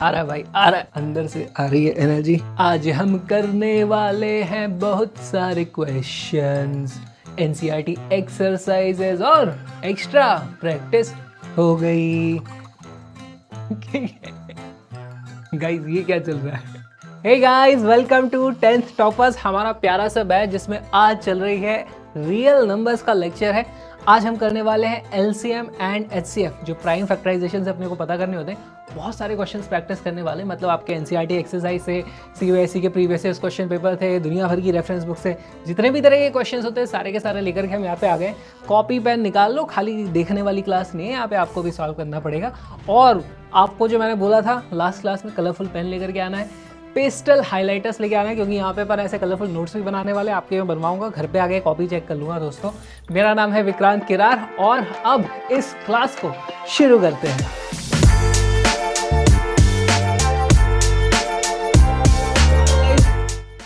आ रहा है भाई, आ रहा है, अंदर से आ रही है एनर्जी। आज हम करने वाले हैं बहुत सारे क्वेश्चंस, एनसीईआरटी एक्सरसाइजेज और एक्स्ट्रा प्रैक्टिस हो गई। गाइस ये क्या चल रहा है? Hey guys, welcome to 10th toppers, हमारा प्यारा सा बैच जिसमें आज चल रही है रियल नंबर्स का लेक्चर है। आज हम करने वाले हैं एलसीएम एंड एचसीएफ, जो प्राइम फैक्टराइजेशन से अपने को पता करने होते हैं। बहुत सारे क्वेश्चंस प्रैक्टिस करने वाले, मतलब आपके एनसीईआरटी एक्सरसाइज से, सीबीएसई के प्रीवियस ईयर क्वेश्चन पेपर थे, दुनिया भर की रेफरेंस बुक से जितने भी तरह के क्वेश्चंस होते हैं सारे के सारे लेकर के हम यहाँ पे आ गए। कॉपी पेन निकाल लो, खाली देखने वाली क्लास नहीं है, यहाँ पे आपको भी सॉल्व करना पड़ेगा। और आपको जो मैंने बोला था लास्ट क्लास में, कलरफुल पेन लेकर के आना है, पेस्टल हाइलाइटर्स लेके आना है, क्योंकि यहाँ पे पर ऐसे कलरफुल नोट्स भी बनाने वाले आपके मैं बनवाऊंगा। घर पे आके कॉपी चेक कर लूँगा दोस्तों। मेरा नाम है विक्रांत किरार और अब इस क्लास को शुरू करते हैं।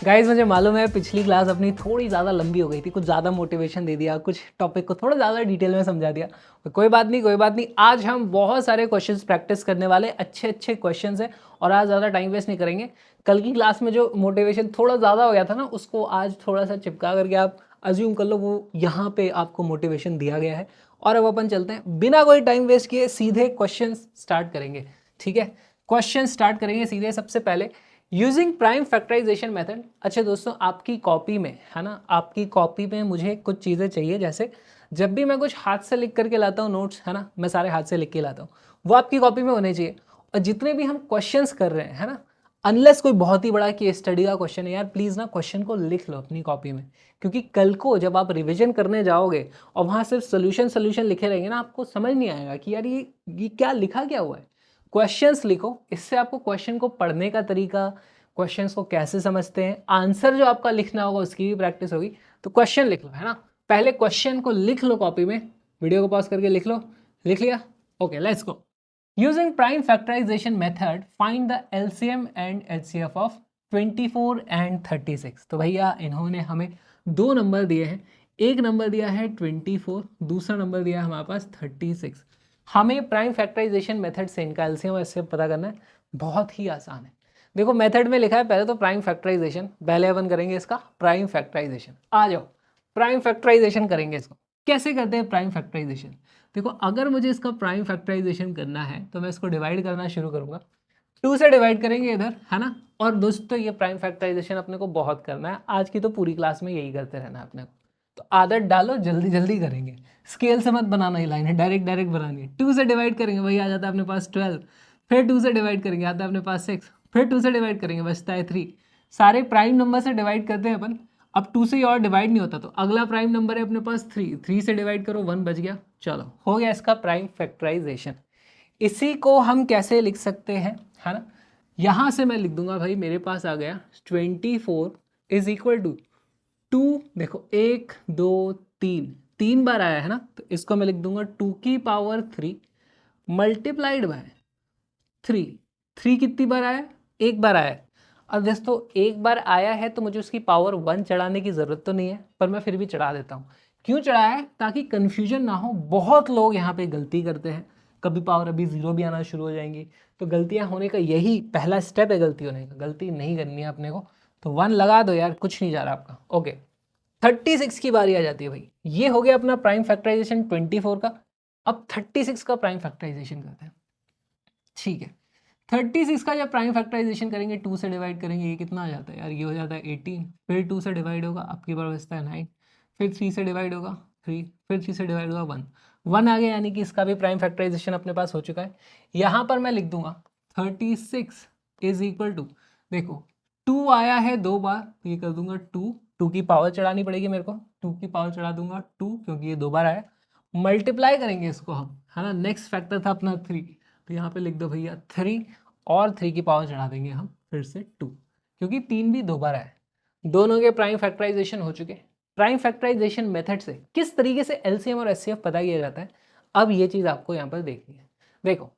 गाइज मुझे मालूम है पिछली क्लास अपनी थोड़ी ज़्यादा लंबी हो गई थी, कुछ ज़्यादा मोटिवेशन दे दिया, कुछ टॉपिक को थोड़ा ज़्यादा डिटेल में समझा दिया। कोई बात नहीं, कोई बात नहीं। आज हम बहुत सारे क्वेश्चंस प्रैक्टिस करने वाले, अच्छे अच्छे क्वेश्चंस हैं और आज ज़्यादा टाइम वेस्ट नहीं करेंगे। कल की क्लास में जो मोटिवेशन थोड़ा ज़्यादा हो गया था ना, उसको आज थोड़ा सा चिपका करके आप अज्यूम कर लो वो यहाँ पे आपको मोटिवेशन दिया गया है। और अब अपन चलते हैं, बिना कोई टाइम वेस्ट किए सीधे क्वेश्चन स्टार्ट करेंगे। ठीक है, क्वेश्चन स्टार्ट करेंगे सीधे। सबसे पहले, यूजिंग प्राइम फैक्टराइजेशन मेथड। अच्छा दोस्तों, आपकी कॉपी में है ना, आपकी कॉपी में मुझे कुछ चीज़ें चाहिए। जैसे जब भी मैं कुछ हाथ से लिख करके लाता हूँ नोट्स, है ना, मैं सारे हाथ से लिख के लाता हूँ, वो आपकी कॉपी में होने चाहिए। और जितने भी हम क्वेश्चंस कर रहे हैं, है ना, अनलेस कोई बहुत ही बड़ा केस स्टडी का क्वेश्चन है, यार प्लीज़ ना क्वेश्चन को लिख लो अपनी कॉपी में। क्योंकि कल को जब आप रिविजन करने जाओगे और वहाँ सिर्फ सोल्यूशन लिखे रहेंगे ना, आपको समझ नहीं आएगा कि यार ये क्या लिखा क्या हुआ है। क्वेश्चंस लिखो, इससे आपको क्वेश्चन को पढ़ने का तरीका, क्वेश्चंस को कैसे समझते हैं, आंसर जो आपका लिखना होगा उसकी भी प्रैक्टिस होगी। तो क्वेश्चन लिख लो, है ना, पहले क्वेश्चन को लिख लो कॉपी में। वीडियो को पॉज करके लिख लो। लिख लिया? Okay, let's go. Using prime factorization method, find the LCM and HCF of 24 and 36। तो भैया इन्होंने हमें दो नंबर दिए हैं, एक नंबर दिया है 24, दूसरा नंबर दिया है हमारे पास 36। हमें प्राइम फैक्टराइजेशन मेथड से इनका एलसीएम और एचसीएफ पता करना है। बहुत ही आसान है। देखो मेथड में लिखा है पहले तो प्राइम फैक्टराइजेशन, पहले अपन करेंगे इसका प्राइम फैक्टराइजेशन। आ जाओ, प्राइम फैक्टराइजेशन करेंगे इसको। कैसे करते हैं प्राइम फैक्टराइजेशन? देखो, अगर मुझे इसका प्राइम फैक्टराइजेशन करना है तो मैं इसको डिवाइड करना शुरू करूंगा। 2 से डिवाइड करेंगे इधर, है ना। और दोस्तों ये प्राइम फैक्टराइजेशन अपने को बहुत करना है, आज की तो पूरी क्लास में यही करते रहना है अपने को। तो आदत डालो, जल्दी जल्दी करेंगे। स्केल से मत बनाना ही लाइन है, डायरेक्ट डायरेक्ट बनानी है। 2 से डिवाइड करेंगे, वही आ जाता है अपने पास 12। फिर 2 से डिवाइड करेंगे, आता है अपने पास 6। फिर 2 से डिवाइड करेंगे, बचता है 3। सारे प्राइम नंबर से डिवाइड करते हैं अपन। अब 2 से और डिवाइड नहीं होता, तो अगला प्राइम नंबर है अपने पास 3। 3 से डिवाइड करो, 1 बच गया। चलो, हो गया इसका प्राइम फैक्टराइजेशन। इसी को हम कैसे लिख सकते हैं, है ना। यहाँ से मैं लिख दूंगा भाई, मेरे पास आ गया 24 इज इक्वल टू 2। देखो 1 2 3, 3 बार आया है ना, तो इसको मैं लिख दूंगा 2 की पावर 3 मल्टीप्लाइड बाय 3। 3 कितनी बार आया? एक बार आया है। अब दोस्तों एक बार आया है तो मुझे उसकी पावर 1 चढ़ाने की ज़रूरत तो नहीं है, पर मैं फिर भी चढ़ा देता हूँ। क्यों चढ़ाया है? ताकि कन्फ्यूजन ना हो। बहुत लोग यहाँ पे गलती करते हैं, कभी पावर अभी 0 भी आना शुरू हो जाएंगी। तो गलतियाँ होने का यही पहला स्टेप है, गलती होने का। गलती नहीं करनी है अपने को, तो 1 लगा दो यार, कुछ नहीं जा रहा आपका। ओके, 36 की बारी आ जाती है भाई। ये हो गया अपना प्राइम फैक्टराइजेशन 24 का। अब 36 का प्राइम फैक्टराइजेशन करते हैं। ठीक है, 36 का जब प्राइम फैक्टराइजेशन करेंगे, 2 से डिवाइड करेंगे, ये कितना आ जाता है यार? ये हो जाता है 18। फिर 2 से डिवाइड होगा, आपकी बार बचता है 9। फिर 3 से डिवाइड होगा 3। फिर 3 से डिवाइड होगा 1। 1 आ गया, यानी कि इसका भी प्राइम फैक्टराइजेशन अपने पास हो चुका है। यहाँ पर मैं लिख दूंगा 36 इज इक्वल टू, देखो 2 आया है 2 बार, तो ये कर दूंगा 2 की पावर चढ़ानी पड़ेगी मेरे को। 2 की पावर चढ़ा दूंगा 2, क्योंकि ये 2 बार आया। मल्टीप्लाई करेंगे इसको हम, है ना। नेक्स्ट फैक्टर था अपना 3, तो यहाँ पे लिख दो भैया 3, और 3 की पावर चढ़ा देंगे हम फिर से 2, क्योंकि 3 भी 2 बार आया। दोनों के प्राइम फैक्टराइजेशन हो चुके। प्राइम फैक्टराइजेशन मेथड से किस तरीके से एलसीएम और एचसीएफ पता किया जाता है, अब ये चीज़ आपको यहाँ पर देखनी है। देखो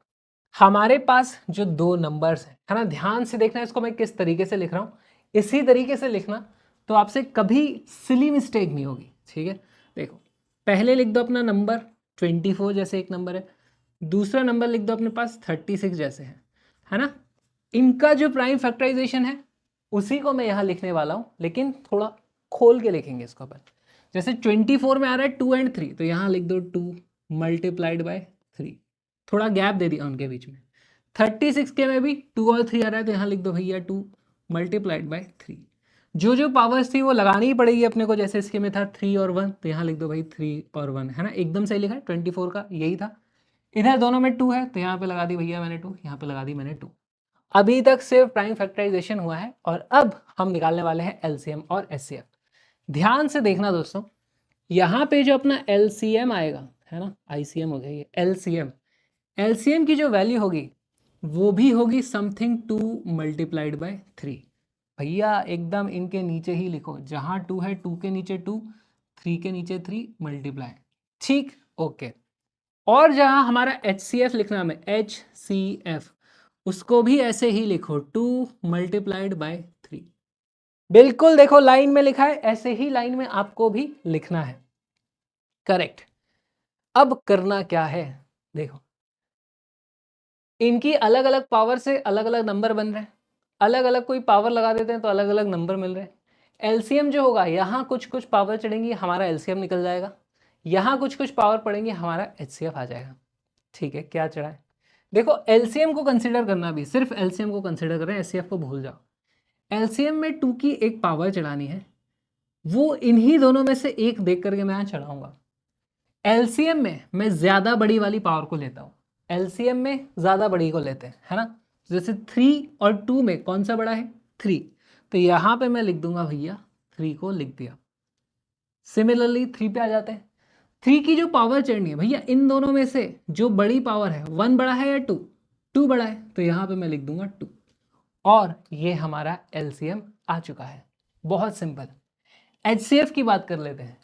हमारे पास जो दो नंबर्स हैं, है ना, ध्यान से देखना इसको मैं किस तरीके से लिख रहा हूँ, इसी तरीके से लिखना, तो आपसे कभी सिली मिस्टेक नहीं होगी। ठीक है, देखो पहले लिख दो अपना नंबर 24 जैसे एक नंबर है, दूसरा नंबर लिख दो अपने पास 36 जैसे है ना। इनका जो प्राइम फैक्टराइजेशन है उसी को मैं यहाँ लिखने वाला हूँ, लेकिन थोड़ा खोल के लिखेंगे इसको अपन। जैसे 24 में आ रहा है 2 एंड 3, तो यहाँ लिख दो 2 मल्टीप्लाइड बाय 3, थोड़ा गैप दे दिया उनके बीच में। 36 के में भी 2 और 3 आ रहा है, तो यहाँ लिख दो भैया 2 मल्टीप्लाइड बाय 3। जो जो पावर्स थी वो लगानी ही पड़ेगी अपने को, जैसे इसके में था 3 और 1, तो यहाँ लिख दो भाई 3 और 1, है ना, एकदम सही लिखा है, 24 का यही था। इधर दोनों में 2 है, तो यहाँ पे लगा दी भैया मैंने 2, यहाँ पे लगा दी मैंने 2। अभी तक सिर्फ प्राइम फैक्टराइजेशन हुआ है, और अब हम निकालने वाले हैं एलसीएम और एचसीएफ। ध्यान से देखना दोस्तों, यहाँ पे जो अपना एलसीएम आएगा, है ना, आईसीएम हो गया ये, एलसीएम, एलसीएम की जो वैल्यू होगी वो भी होगी समथिंग 2 मल्टीप्लाइड बाय 3। भैया एकदम इनके नीचे ही लिखो, जहाँ 2 है 2 के नीचे 2, 3 के नीचे 3 मल्टीप्लाई, ठीक, ओके। और जहाँ हमारा HCF लिखना है, HCF, उसको भी ऐसे ही लिखो 2 मल्टीप्लाइड बाय 3। बिल्कुल देखो लाइन में लिखा है, ऐसे ही लाइन में आपको भी लिखना है, करेक्ट। अब करना क्या है, देखो इनकी अलग अलग पावर से अलग अलग नंबर बन रहे हैं, अलग अलग कोई पावर लगा देते हैं तो अलग अलग नंबर मिल रहे हैं। एलसीएम जो होगा, यहाँ कुछ कुछ पावर चढ़ेंगी, हमारा एलसीएम निकल जाएगा, यहाँ कुछ कुछ पावर पड़ेंगी, हमारा एचसीएफ आ जाएगा। ठीक है, क्या चढ़ा है, देखो एलसीएम को कंसिडर करना, भी सिर्फ एलसीएम को कंसिडर कर रहे हैं, एचसीएफ को भूल जाओ। एलसीएम में 2 की एक पावर चढ़ानी है, वो इन्हीं दोनों में से एक देख करके मैं यहाँ चढ़ाऊंगा। एलसीएम में मैं ज़्यादा बड़ी वाली पावर को लेता हूँ, एलसीएम में ज़्यादा बड़ी को लेते हैं, है ना। जैसे 3 और 2 में कौन सा बड़ा है, 3, तो यहाँ पे मैं लिख दूंगा भैया 3 को लिख दिया। सिमिलरली 3 पे आ जाते हैं, 3 की जो पावर चढ़नी है भैया, इन दोनों में से जो बड़ी पावर है, 1 बड़ा है या 2, 2 बड़ा है, तो यहाँ पे मैं लिख दूंगा 2, और ये हमारा एलसीएम आ चुका है। बहुत सिंपल। एचसीएफ की बात कर लेते हैं।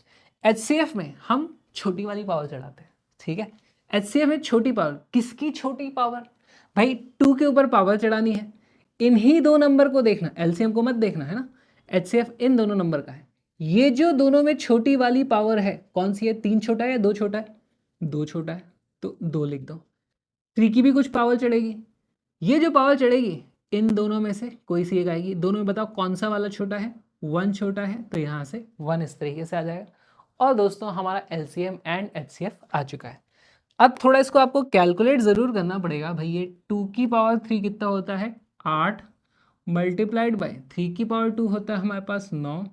एचसीएफ में हम छोटी वाली पावर चढ़ाते हैं, ठीक है। एचसीएफ में छोटी पावर, किसकी छोटी पावर, भाई 2 के ऊपर पावर चढ़ानी है, इन्हीं दो नंबर को देखना, एलसीएम को मत देखना, है ना। एचसीएफ इन दोनों नंबर का है, ये जो दोनों में छोटी वाली पावर है कौन सी है, 3 छोटा है या 2 छोटा है, 2 छोटा है, तो 2 लिख दो। 3 की भी कुछ पावर चढ़ेगी, ये जो पावर चढ़ेगी इन दोनों में से कोई सी एक आएगी, दोनों में बताओ कौन सा वाला छोटा है, 1 छोटा है, तो यहाँ से 1 इस तरीके से आ जाएगा। और दोस्तों हमारा एलसीएम एंड एचसीएफ आ चुका है। अब थोड़ा इसको आपको कैलकुलेट ज़रूर करना पड़ेगा भाई, ये 2 की पावर 3 कितना होता है, 8 मल्टीप्लाइड बाय 3 की पावर 2 होता है हमारे पास 9,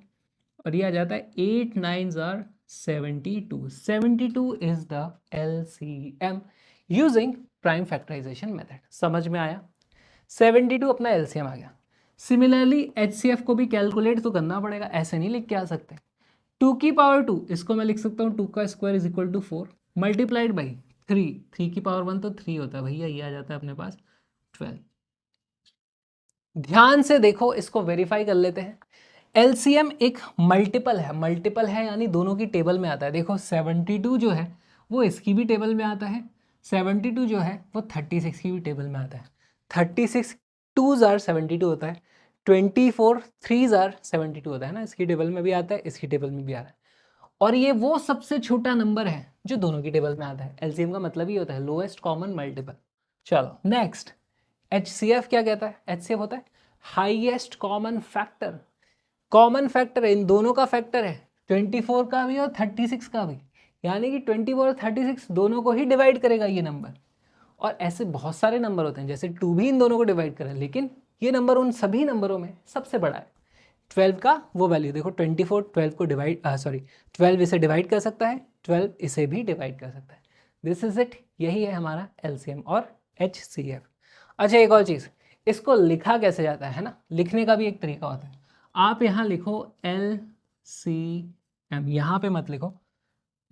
और ये आ जाता है 8 9 are 72। 72 is the LCM using prime factorization method. समझ में आया, 72 अपना एलसीएम आ गया। सिमिलरली एचसीएफ को भी कैलकुलेट तो करना पड़ेगा, ऐसे नहीं लिख के आ सकते। 2 की पावर 2, इसको मैं लिख सकता हूँ 2 का square is equal to 4 multiplied by 3, 3 की पावर 1 तो 3 होता है भैया, ये आ जाता है अपने पास 12। ध्यान से देखो, इसको वेरीफाई कर लेते हैं। एलसीएम एक मल्टीपल है, मल्टीपल है यानी दोनों की टेबल में आता है। देखो 72 जो है वो इसकी भी टेबल में आता है, 72 जो है वो 36 की भी टेबल में आता है। 36 2s आर 72 होता है, 24 3s आर 72 होता है ना, इसकी टेबल में भी आता है, इसकी टेबल में भी आ रहा है। और ये वो सबसे छोटा नंबर है जो दोनों की टेबल में आता है। एलसीएम का मतलब ही होता है लोएस्ट कॉमन मल्टीपल। चलो नेक्स्ट, एचसीएफ क्या कहता है, एचसीएफ होता है highest common factor. Common factor है, इन दोनों का फैक्टर है, 24 का भी और 36 का भी, यानी कि 24 और 36 दोनों को ही डिवाइड करेगा ये नंबर। और ऐसे बहुत सारे नंबर होते हैं, जैसे 2 भी इन दोनों को डिवाइड करे, लेकिन ये नंबर उन सभी नंबरों में सबसे बड़ा है। 12 का वो वैल्यू देखो, 24 12 को डिवाइड 12 इसे डिवाइड कर सकता है, 12 इसे भी डिवाइड कर सकता है। दिस इज इट, यही है हमारा एलसीएम और एचसीएफ। अच्छा एक और चीज़, इसको लिखा कैसे जाता है ना, लिखने का भी एक तरीका होता है। आप यहाँ लिखो LCM, यहाँ पे मत लिखो,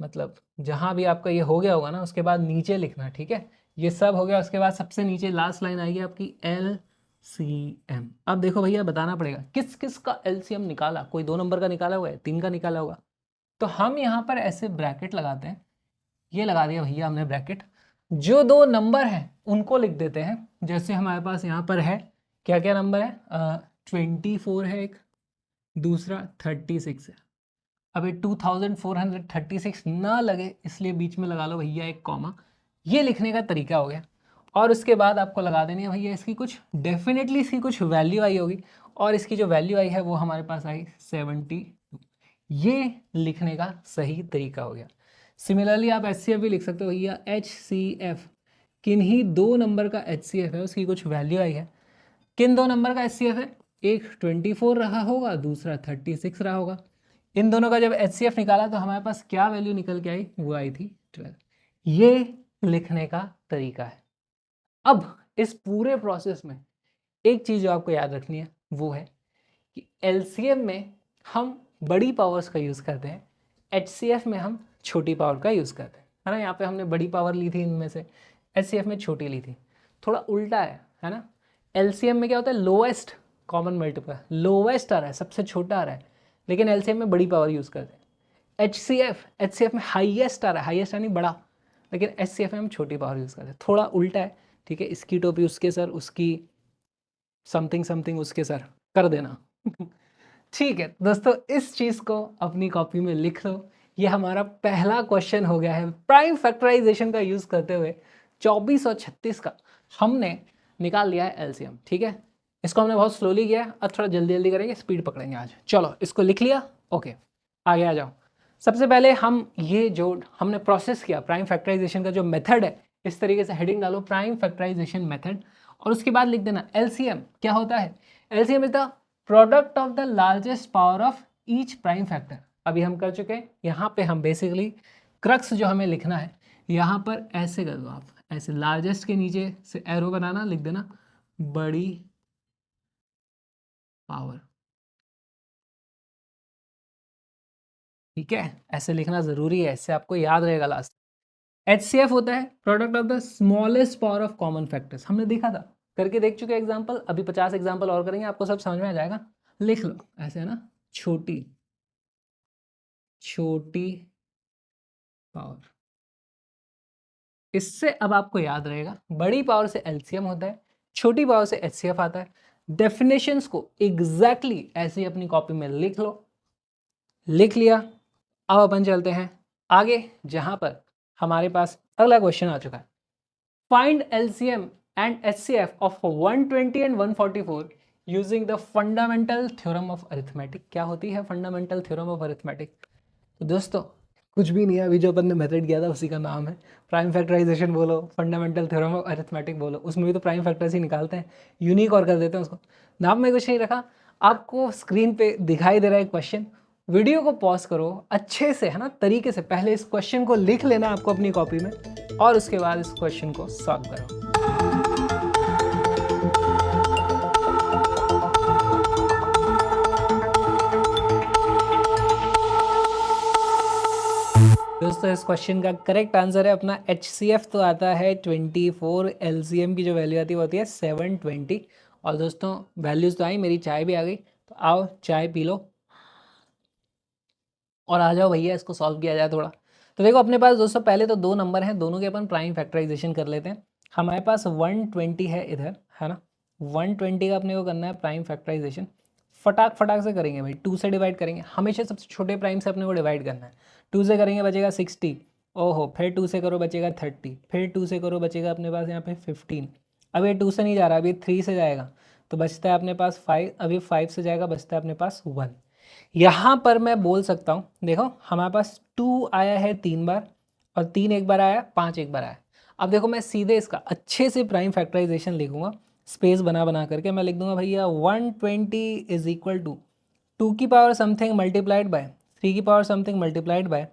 मतलब जहाँ भी आपका ये हो गया होगा ना उसके बाद नीचे लिखना, ठीक है। ये सब हो गया, उसके बाद सबसे नीचे लास्ट लाइन आएगी आपकी LCM। अब देखो भैया बताना पड़ेगा किस किस का LCM निकाला, कोई 2 नंबर का निकाला हुआ है, 3 का निकाला होगा, तो हम यहाँ पर ऐसे ब्रैकेट लगाते हैं, ये लगा दिया भैया हमने ब्रैकेट, जो 2 नंबर हैं उनको लिख देते हैं। जैसे हमारे पास यहाँ पर है, क्या क्या नंबर है, 24 है एक, दूसरा 36 है। अब ये 2436 ना लगे इसलिए बीच में लगा लो भैया एक कॉमा, ये लिखने का तरीका हो गया। और उसके बाद आपको लगा देनी है भैया इसकी कुछ डेफिनेटली इसकी कुछ वैल्यू आई होगी, और इसकी जो वैल्यू आई है वो हमारे पास आई 72। ये लिखने का सही तरीका हो गया। सिमिलरली आप HCF भी लिख सकते हो भैया, HCF किन्हीं दो नंबर का HCF है, उसकी कुछ वैल्यू आई है। किन दो नंबर का HCF है? एक 24 रहा होगा, दूसरा 36 रहा होगा। इन दोनों का जब HCF निकाला तो हमारे पास क्या वैल्यू निकल के आई? वो आई थी 12। ये लिखने का तरीका है। अब इस पूरे प्रोसेस में एक चीज़ जो आपको याद रखनी है वो है कि LCM में हम बड़ी पावर्स का यूज़ करते हैं, HCF में हम छोटी पावर का यूज़ करते हैं, है ना। यहाँ पे हमने बड़ी पावर ली थी इनमें से, HCF में छोटी ली थी। थोड़ा उल्टा है ना। LCM में क्या होता है? लोएस्ट कॉमन मल्टीप्लाई, लोएस्ट आ रहा है, सबसे छोटा आ रहा है, लेकिन LCM में बड़ी पावर यूज़ करते हैं। HCF में हाईएस्ट आ रहा है, हाईएस्ट यानी बड़ा, लेकिन HCF में हम छोटी पावर यूज़ करते हैं। थोड़ा उल्टा है, ठीक है। इसकी टोपी उसके सर, उसकी समथिंग समथिंग उसके सर, कर देना। ठीक है दोस्तों, इस चीज़ को अपनी कॉपी में लिख लो। ये हमारा पहला क्वेश्चन हो गया है प्राइम फैक्टराइजेशन का यूज़ करते हुए 24 और 36 का हमने निकाल लिया है LCM, ठीक है। इसको हमने बहुत स्लोली किया है, अब थोड़ा जल्दी जल्दी करेंगे, स्पीड पकड़ेंगे आज। चलो इसको लिख लिया, ओके आगे आ जाओ। सबसे पहले हम ये जो हमने प्रोसेस किया प्राइम फैक्टराइजेशन का जो मेथड है, इस तरीके से हेडिंग डालो प्राइम फैक्टराइजेशन मेथड, और उसके बाद लिख देना LCM क्या होता है। LCM is the product of the largest power of each prime factor. अभी हम कर चुके हैं। यहाँ पे हम बेसिकली क्रक्स जो हमें लिखना है, यहाँ पर ऐसे कर दो आप, ऐसे लार्जेस्ट के नीचे से एरो बनाना, लिख देना बड़ी पावर, ठीक है। ऐसे लिखना जरूरी है, इससे आपको याद रहेगा लास्ट। HCF होता है product of the smallest power of common factors, हमने देखा था, करके देख चुके एग्जाम्पल। अभी 50 एग्जाम्पल और करेंगे, आपको सब समझ में आ जाएगा। लिख लो ऐसे, है ना, छोटी छोटी पावर। इससे अब आपको याद रहेगा बड़ी पावर से LCM होता है, छोटी पावर से HCF आता है। डेफिनेशंस को एग्जैक्टली ऐसे ही अपनी कॉपी में लिख लो। लिख लिया, अब अपन चलते हैं आगे, जहां पर हमारे पास अगला क्वेश्चन आ चुका है। Find LCM and HCF of 120 and 144 using the fundamental theorem of arithmetic. क्या होती है फंडामेंटल थ्योरम ऑफ अरिथमेटिक? तो दोस्तों कुछ भी नहीं है, अभी जो अपन ने मेथड किया था उसी का नाम है प्राइम फैक्टराइजेशन बोलो, फंडामेंटल थ्योरम ऑफ अरिथमेटिक बोलो, उसमें भी तो प्राइम फैक्टर्स ही निकालते हैं, यूनिक और कर देते हैं उसको। नाम में कुछ नहीं रखा। आपको स्क्रीन पे दिखाई दे रहा है क्वेश्चन, वीडियो को पॉज करो अच्छे से, है ना, तरीके से पहले इस क्वेश्चन को लिख लेना आपको अपनी कॉपी में, और उसके बाद इस क्वेश्चन को सॉल्व करो। दोस्तों इस क्वेश्चन का करेक्ट आंसर है अपना HCF तो आता है 24, LCM की जो वैल्यू आती है वो होती है 720। और दोस्तों वैल्यूज तो आई, मेरी चाय भी आ गई, तो आओ चाय पी लो और आ जाओ भैया इसको सॉल्व किया जाए थोड़ा। तो देखो अपने पास दोस्तों पहले तो दो नंबर हैं, दोनों के अपन प्राइम फैक्टराइजेशन कर लेते हैं। हमारे पास 120 है इधर, है ना, 120 का अपने को करना है प्राइम फैक्टराइजेशन। फटाक फटाक से करेंगे भाई, 2 से डिवाइड करेंगे, हमेशा सबसे छोटे प्राइम से अपने को डिवाइड करना है। 2 से करेंगे बचेगा 60, ओहो, फिर 2 से करो बचेगा 30, फिर 2 से करो बचेगा अपने पास यहाँ पे 15। अब ये 2 से नहीं जा रहा, अभी 3 से जाएगा तो बचता है अपने पास 5, अभी 5 से जाएगा बचता है अपने पास 1। यहाँ पर मैं बोल सकता हूँ, देखो हमारे पास 2 आया है 3 बार, और 3 एक बार आया, 5 एक बार आया। अब देखो मैं सीधे इसका अच्छे से प्राइम फैक्टराइजेशन लिखूंगा, स्पेस बना बना करके मैं लिख दूंगा भैया 120 इज इक्वल टू 2 की पावर समथिंग मल्टीप्लाइड बाय 3 की पावर समथिंग मल्टीप्लाइड बाय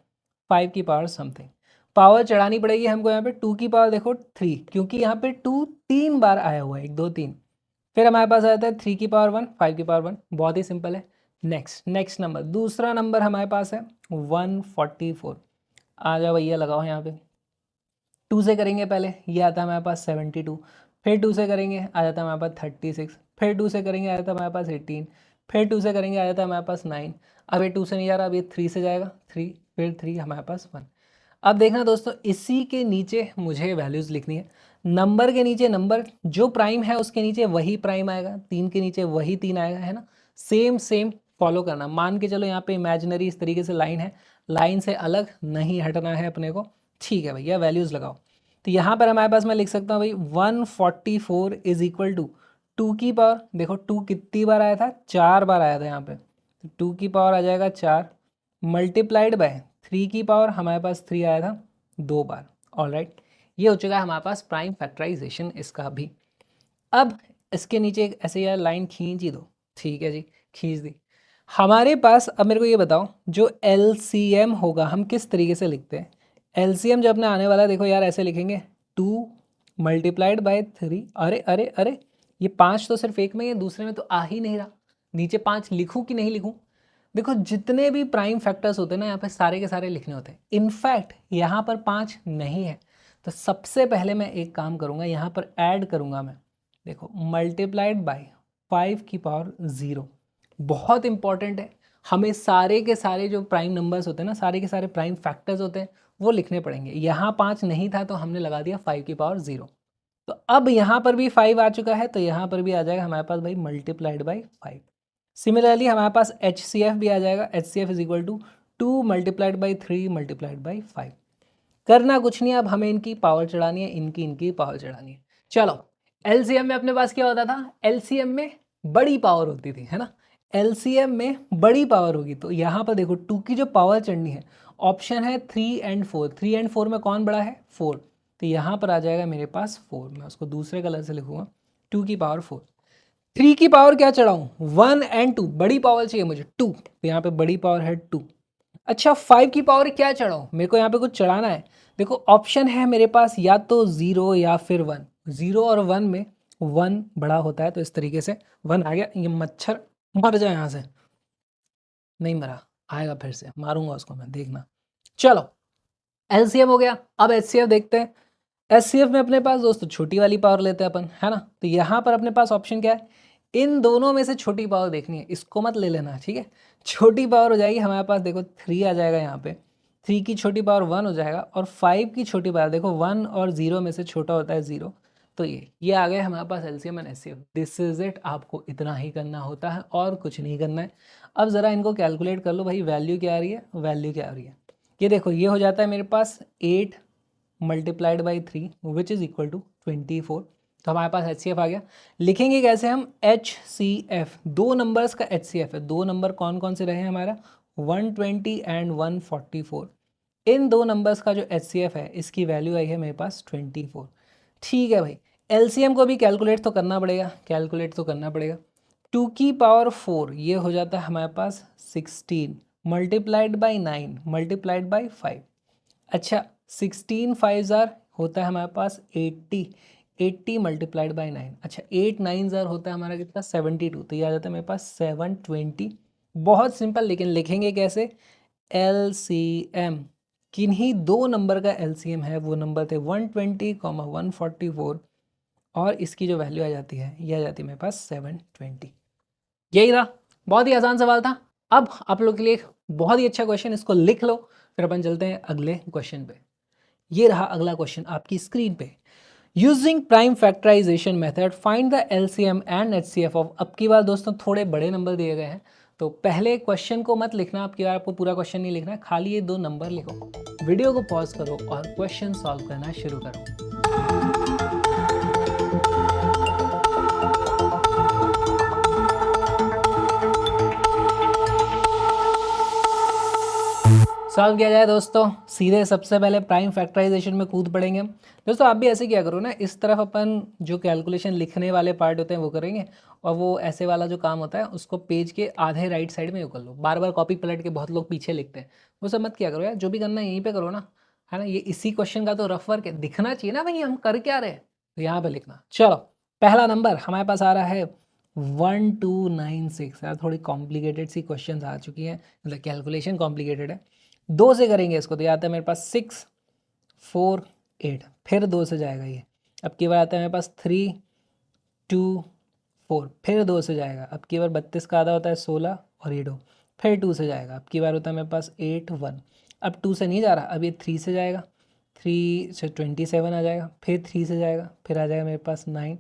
5 की पावर समथिंग। पावर चढ़ानी पड़ेगी हमको यहाँ पे, 2 की पावर देखो 3, क्योंकि यहाँ पे 2 3 बार आया हुआ है, 1 2 3। फिर हमारे पास आता है 3 की पावर 1, 5 की पावर 1, बहुत ही सिंपल है। नेक्स्ट नंबर, दूसरा नंबर हमारे पास है 144। आ जाओ भैया लगाओ यहाँ पे, 2 से करेंगे पहले, ये आता है हमारे पास 72, फिर 2 से करेंगे आ जाता है हमारे पास 36, फिर 2 से करेंगे आ जाता है हमारे पास 18, फिर 2 से करेंगे आ जाता है हमारे पास 9। अब ये 2 से नहीं जा रहा, अब ये 3 से जाएगा 3, फिर 3 हमारे पास 1। अब देखना दोस्तों इसी के नीचे मुझे वैल्यूज़ लिखनी है, नंबर के नीचे नंबर, जो प्राइम है उसके नीचे वही प्राइम आएगा, 3 के नीचे वही 3 आएगा, है ना, सेम फॉलो करना। मान के चलो यहाँ पे इमेजिनरी इस तरीके से लाइन है, लाइन से अलग नहीं हटना है अपने को, ठीक है भैया वैल्यूज़ लगाओ। तो यहाँ पर हमारे पास मैं लिख सकता हूँ भाई 144 इज इक्वल टू 2 की पावर, देखो 2 कितनी बार आया था, 4 बार आया था यहाँ पे, तो 2 की पावर आ जाएगा 4 मल्टीप्लाइड बाय 3 की पावर हमारे पास 3 आया था 2 बार। ऑलराइट, ये हो चुका है हमारे पास प्राइम फैक्टराइजेशन इसका भी। अब इसके नीचे एक ऐसे यार लाइन खींच ही दो, ठीक है जी, खींच दी। हमारे पास अब मेरे को ये बताओ जो एलसीएम होगा हम किस तरीके से लिखते हैं। एलसीएम जो अपने आने वाला है, देखो यार ऐसे लिखेंगे 2 मल्टीप्लाइड बाय 3। अरे अरे अरे, ये 5 तो सिर्फ एक में, ये दूसरे में तो आ ही नहीं रहा। नीचे 5 लिखूँ कि नहीं लिखूँ? देखो जितने भी प्राइम फैक्टर्स होते हैं ना यहाँ पे सारे के सारे लिखने होते हैं। इनफैक्ट यहाँ पर 5 नहीं है, तो सबसे पहले मैं एक काम करूँगा, यहाँ पर ऐड करूँगा मैं, देखो मल्टीप्लाइड बाय 5 की पावर 0। बहुत इंपॉर्टेंट है, हमें सारे के सारे जो प्राइम नंबर्स होते हैं ना, सारे के सारे प्राइम फैक्टर्स होते हैं वो लिखने पड़ेंगे। यहाँ 5 नहीं था तो हमने लगा दिया 5 की पावर 0। तो अब यहाँ पर भी 5 आ चुका है, तो यहाँ पर भी आ जाएगा हमारे पास भाई मल्टीप्लाइड बाई 5। सिमिलरली हमारे पास HCF भी आ जाएगा, HCF is equal to 2 multiplied by 3 multiplied by 5। करना कुछ नहीं, अब हमें इनकी पावर चढ़ानी है, इनकी पावर चढ़ानी है। चलो, एलसीएम में अपने पास क्या होता था, एलसीएम में बड़ी पावर होती थी, है ना। एलसीएम में बड़ी पावर होगी, तो यहाँ पर देखो 2 की जो पावर चढ़नी है, ऑप्शन है 3 एंड 4। 3 एंड 4 में कौन बड़ा है, 4। तो यहाँ पर आ जाएगा मेरे पास 4, मैं उसको दूसरे कलर से लिखूंगा, 2 की पावर 4। 3 की पावर क्या चढ़ाऊँ, 1 एंड 2, बड़ी पावर चाहिए मुझे 2, तो यहाँ पे बड़ी पावर है 2। अच्छा 5 की पावर क्या चढ़ाऊँ, मेरे को यहाँ पे कुछ चढ़ाना है। देखो ऑप्शन है मेरे पास या तो 0 या फिर 1। 0 और 1 में 1 बड़ा होता है, तो इस तरीके से 1 आ गया। ये मच्छर मर जाए यहाँ से, नहीं मरा, आएगा फिर से, मारूंगा उसको मैं, देखना। चलो एलसीएम हो गया, अब एचसीएफ देखते हैं। एचसीएफ में अपने पास दोस्तों छोटी वाली पावर लेते हैं अपन, है ना। तो यहाँ पर अपने पास ऑप्शन क्या है, इन दोनों में से छोटी पावर देखनी है, इसको मत ले लेना, ठीक है। छोटी पावर हो जाएगी हमारे पास, देखो 3 आ जाएगा यहाँ पे, 3 की छोटी पावर 1 हो जाएगा, और 5 की छोटी पावर देखो 1 और 0 में से छोटा होता है 0। तो ये आ गया हमारे पास LCM and HCF. This is it, आपको इतना ही करना होता है और कुछ नहीं करना है। अब ज़रा इनको कैलकुलेट कर लो भाई, वैल्यू क्या आ रही है, वैल्यू क्या आ रही है। ये देखो ये हो जाता है मेरे पास 8 multiplied by 3 which is equal to 24। तो हमारे पास HCF आ गया। लिखेंगे कैसे हम, HCF, दो नंबर्स का HCF है। दो नंबर कौन कौन से रहे हैं हमारा, 120 एंड 144। इन दो नंबर्स का जो HCF है, इसकी वैल्यू आई है मेरे पास 24। ठीक है भाई, LCM को भी कैलकुलेट तो करना पड़ेगा, कैलकुलेट तो करना पड़ेगा। 2 की पावर 4 ये हो जाता है हमारे पास 16 मल्टीप्लाइड बाई 9 मल्टीप्लाइड बाई 5। अच्छा 16 5 ज़ार होता है हमारे पास 80, 80 मल्टीप्लाइड बाई 9। अच्छा 8 9 ज़ार होता है हमारा कितना, 72। तो ये आ जाता है मेरे पास 720। बहुत सिंपल, लेकिन लिखेंगे कैसे, LCM, किन्हीं दो नंबर का LCM है, वो नंबर थे 120, 144, और इसकी जो वैल्यू आ जाती है ये आ जाती है मेरे पास 720। यही था, बहुत ही आसान सवाल था। अब आप लोग के लिए बहुत ही अच्छा क्वेश्चन, इसको लिख लो, फिर अपन चलते हैं अगले क्वेश्चन पे। ये रहा अगला क्वेश्चन आपकी स्क्रीन पे। Using prime factorization method find the LCM and HCF of. अब की बार दोस्तों थोड़े बड़े नंबर दिए गए हैं, तो पहले क्वेश्चन को मत लिखना, अब की बार आपको पूरा क्वेश्चन नहीं लिखना है, खाली ये दो नंबर लिखो, वीडियो को पॉज करो और क्वेश्चन सॉल्व करना शुरू करो। सॉल्व किया जाए दोस्तों, सीधे सबसे पहले प्राइम फैक्टराइजेशन में कूद पड़ेंगे हम। दोस्तों आप भी ऐसे किया करो ना, इस तरफ अपन जो कैलकुलेशन लिखने वाले पार्ट होते हैं वो करेंगे, और वो ऐसे वाला जो काम होता है उसको पेज के आधे राइट साइड में कर लो। बार बार कॉपी पलट के बहुत लोग पीछे लिखते हैं, वो सब मत किया करो यार, जो भी करना है यहीं पर करो ना, है ना। ये इसी क्वेश्चन का तो रफ वर्क है, दिखना चाहिए ना भाई हम कर क्या रहे, तो यहाँ पर लिखना। चलो पहला नंबर हमारे पास आ रहा है 1296। यार थोड़ी कॉम्प्लिकेटेड सी क्वेश्चन आ चुकी हैं, मतलब कैलकुलेशन कॉम्प्लिकेटेड है। 2 से करेंगे इसको, तो ये आता है मेरे पास 6 4 8, फिर 2 से जाएगा ये। अब की बार आता है मेरे पास 3 2 4, फिर 2 से जाएगा। अब की बार 32 का आधा होता है 16, और ये 2, फिर 2 से जाएगा। अब की बार होता है मेरे पास 8 1, अब 2 से नहीं जा रहा, अब ये 3 से जाएगा, 3 से 27 आ जाएगा, फिर 3 से जाएगा, फिर आ जाएगा मेरे पास 9,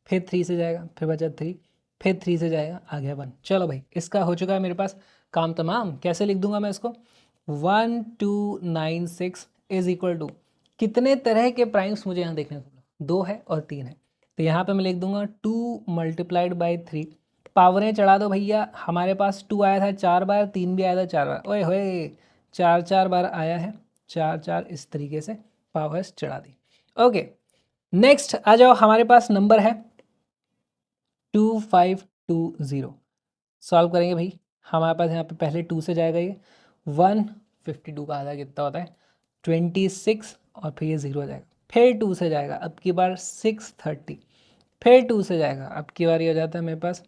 फिर 3 से जाएगा, फिर बचा 3, फिर 3 से जाएगा, आ गया 1। चलो भाई इसका हो चुका है मेरे पास काम तमाम। कैसे लिख दूंगा मैं इसको, 1296 इज इक्वल टू कितने तरह के प्राइम्स मुझे यहाँ देखने को मिला, 2 है और 3 है। तो यहाँ पे मैं लिख दूंगा 2 मल्टीप्लाइड बाई 3। पावरें चढ़ा दो भैया, हमारे पास 2 आया था 4 बार, 3 भी आया था 4 बार, ओए होए 4 बार आया है, 4 इस तरीके से पावर्स चढ़ा दी। ओके, नेक्स्ट आ जाओ, हमारे पास नंबर है 2520। सॉल्व करेंगे भाई, हमारे पास यहाँ पे पहले 2 से जाएगा ये 152 का आधा कितना होता है 26, और फिर ये 0 हो जाएगा, फिर 2 से जाएगा, अब की बार 630, फिर 2 से जाएगा, अब की बार ये हो जाता है मेरे पास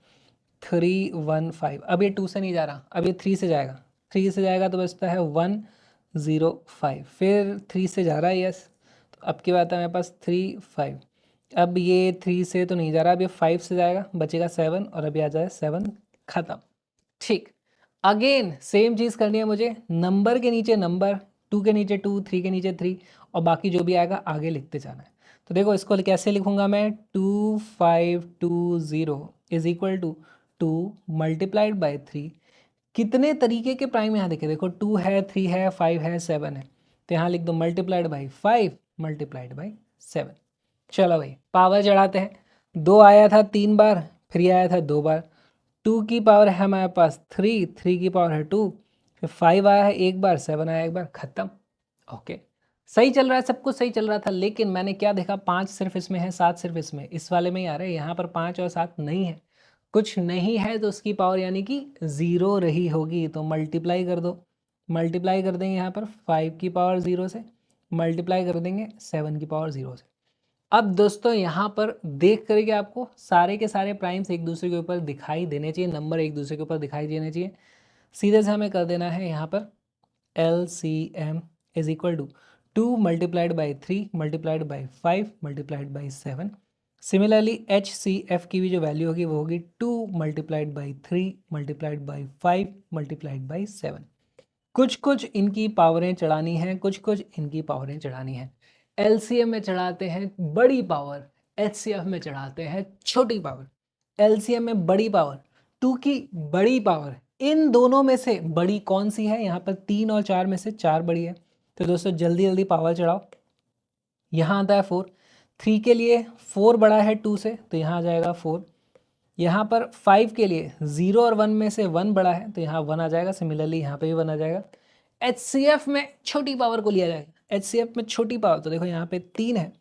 315। अब ये 2 से नहीं जा रहा, अब ये 3 से जाएगा, 3 से जाएगा तो बचता है 105, फिर 3 से जा रहा है, यस, तो अब की बात है मेरे पास 35। अब ये 3 से तो नहीं जा रहा, अब ये 5 से जाएगा, बचेगा 7, और अभी आ जाए 7, खत्म। ठीक, अगेन सेम चीज़ करनी है मुझे, नंबर के नीचे नंबर, 2 के नीचे 2, 3 के नीचे 3, और बाकी जो भी आएगा आगे लिखते जाना है। तो देखो इसको कैसे लिखूंगा मैं, 2520 is equal to 2 multiplied by 3। कितने तरीके के प्राइम यहाँ देखे, देखो 2 है, 3 है, 5 है, 7 है, तो यहाँ लिख दो मल्टीप्लाइड बाई 5 मल्टीप्लाइड बाई 7। चलो भाई पावर चढ़ाते हैं, 2 आया था 3 बार, फिर आया था 2 बार, 2 की पावर है हमारे पास 3, 3 की पावर है 2, फिर 5 आया है एक बार, 7 आया एक बार, खत्म। ओके, सही चल रहा है, सब कुछ सही चल रहा था, लेकिन मैंने क्या देखा, 5 सिर्फ इसमें है, 7 सिर्फ इसमें, इस वाले में ही आ रहा है, यहाँ पर 5 और 7 नहीं है, कुछ नहीं है, तो उसकी पावर यानी कि 0 रही होगी, तो मल्टीप्लाई कर दो, मल्टीप्लाई कर देंगे यहाँ पर 5 की पावर 0 से, मल्टीप्लाई कर देंगे 7 की पावर 0 से। अब दोस्तों यहाँ पर देख करके आपको सारे के सारे प्राइम्स एक दूसरे के ऊपर दिखाई देने चाहिए, नंबर एक दूसरे के ऊपर दिखाई देने चाहिए, सीधे से हमें कर देना है यहाँ पर LCM is equal to 2 multiplied by 3 multiplied by 5 multiplied by 7। Similarly HCF की भी जो वैल्यू होगी वो होगी 2 multiplied by 3 multiplied by 5 multiplied by 7। कुछ कुछ इनकी पावरें चढ़ानी हैं, कुछ कुछ इनकी पावरें चढ़ानी हैं। LCM में चढ़ाते हैं बड़ी पावर, HCF में चढ़ाते हैं छोटी पावर। LCM में बड़ी पावर, 2 की बड़ी पावर, इन दोनों में से बड़ी कौन सी है, यहाँ पर 3 और 4 में से 4 बड़ी है, तो दोस्तों जल्दी जल्दी पावर चढ़ाओ। यहाँ आता है 4, 3 के लिए 4 बड़ा है 2 से, तो यहाँ आ जाएगा 4। यहाँ पर 5 के लिए 0 और 1 में से 1 बड़ा है, तो यहाँ 1 आ जाएगा, सिमिलरली यहाँ पे भी 1 आ जाएगा। HCF में छोटी पावर को लिया जाएगा, HCF में छोटी पावर, तो देखो यहाँ पे 3 है,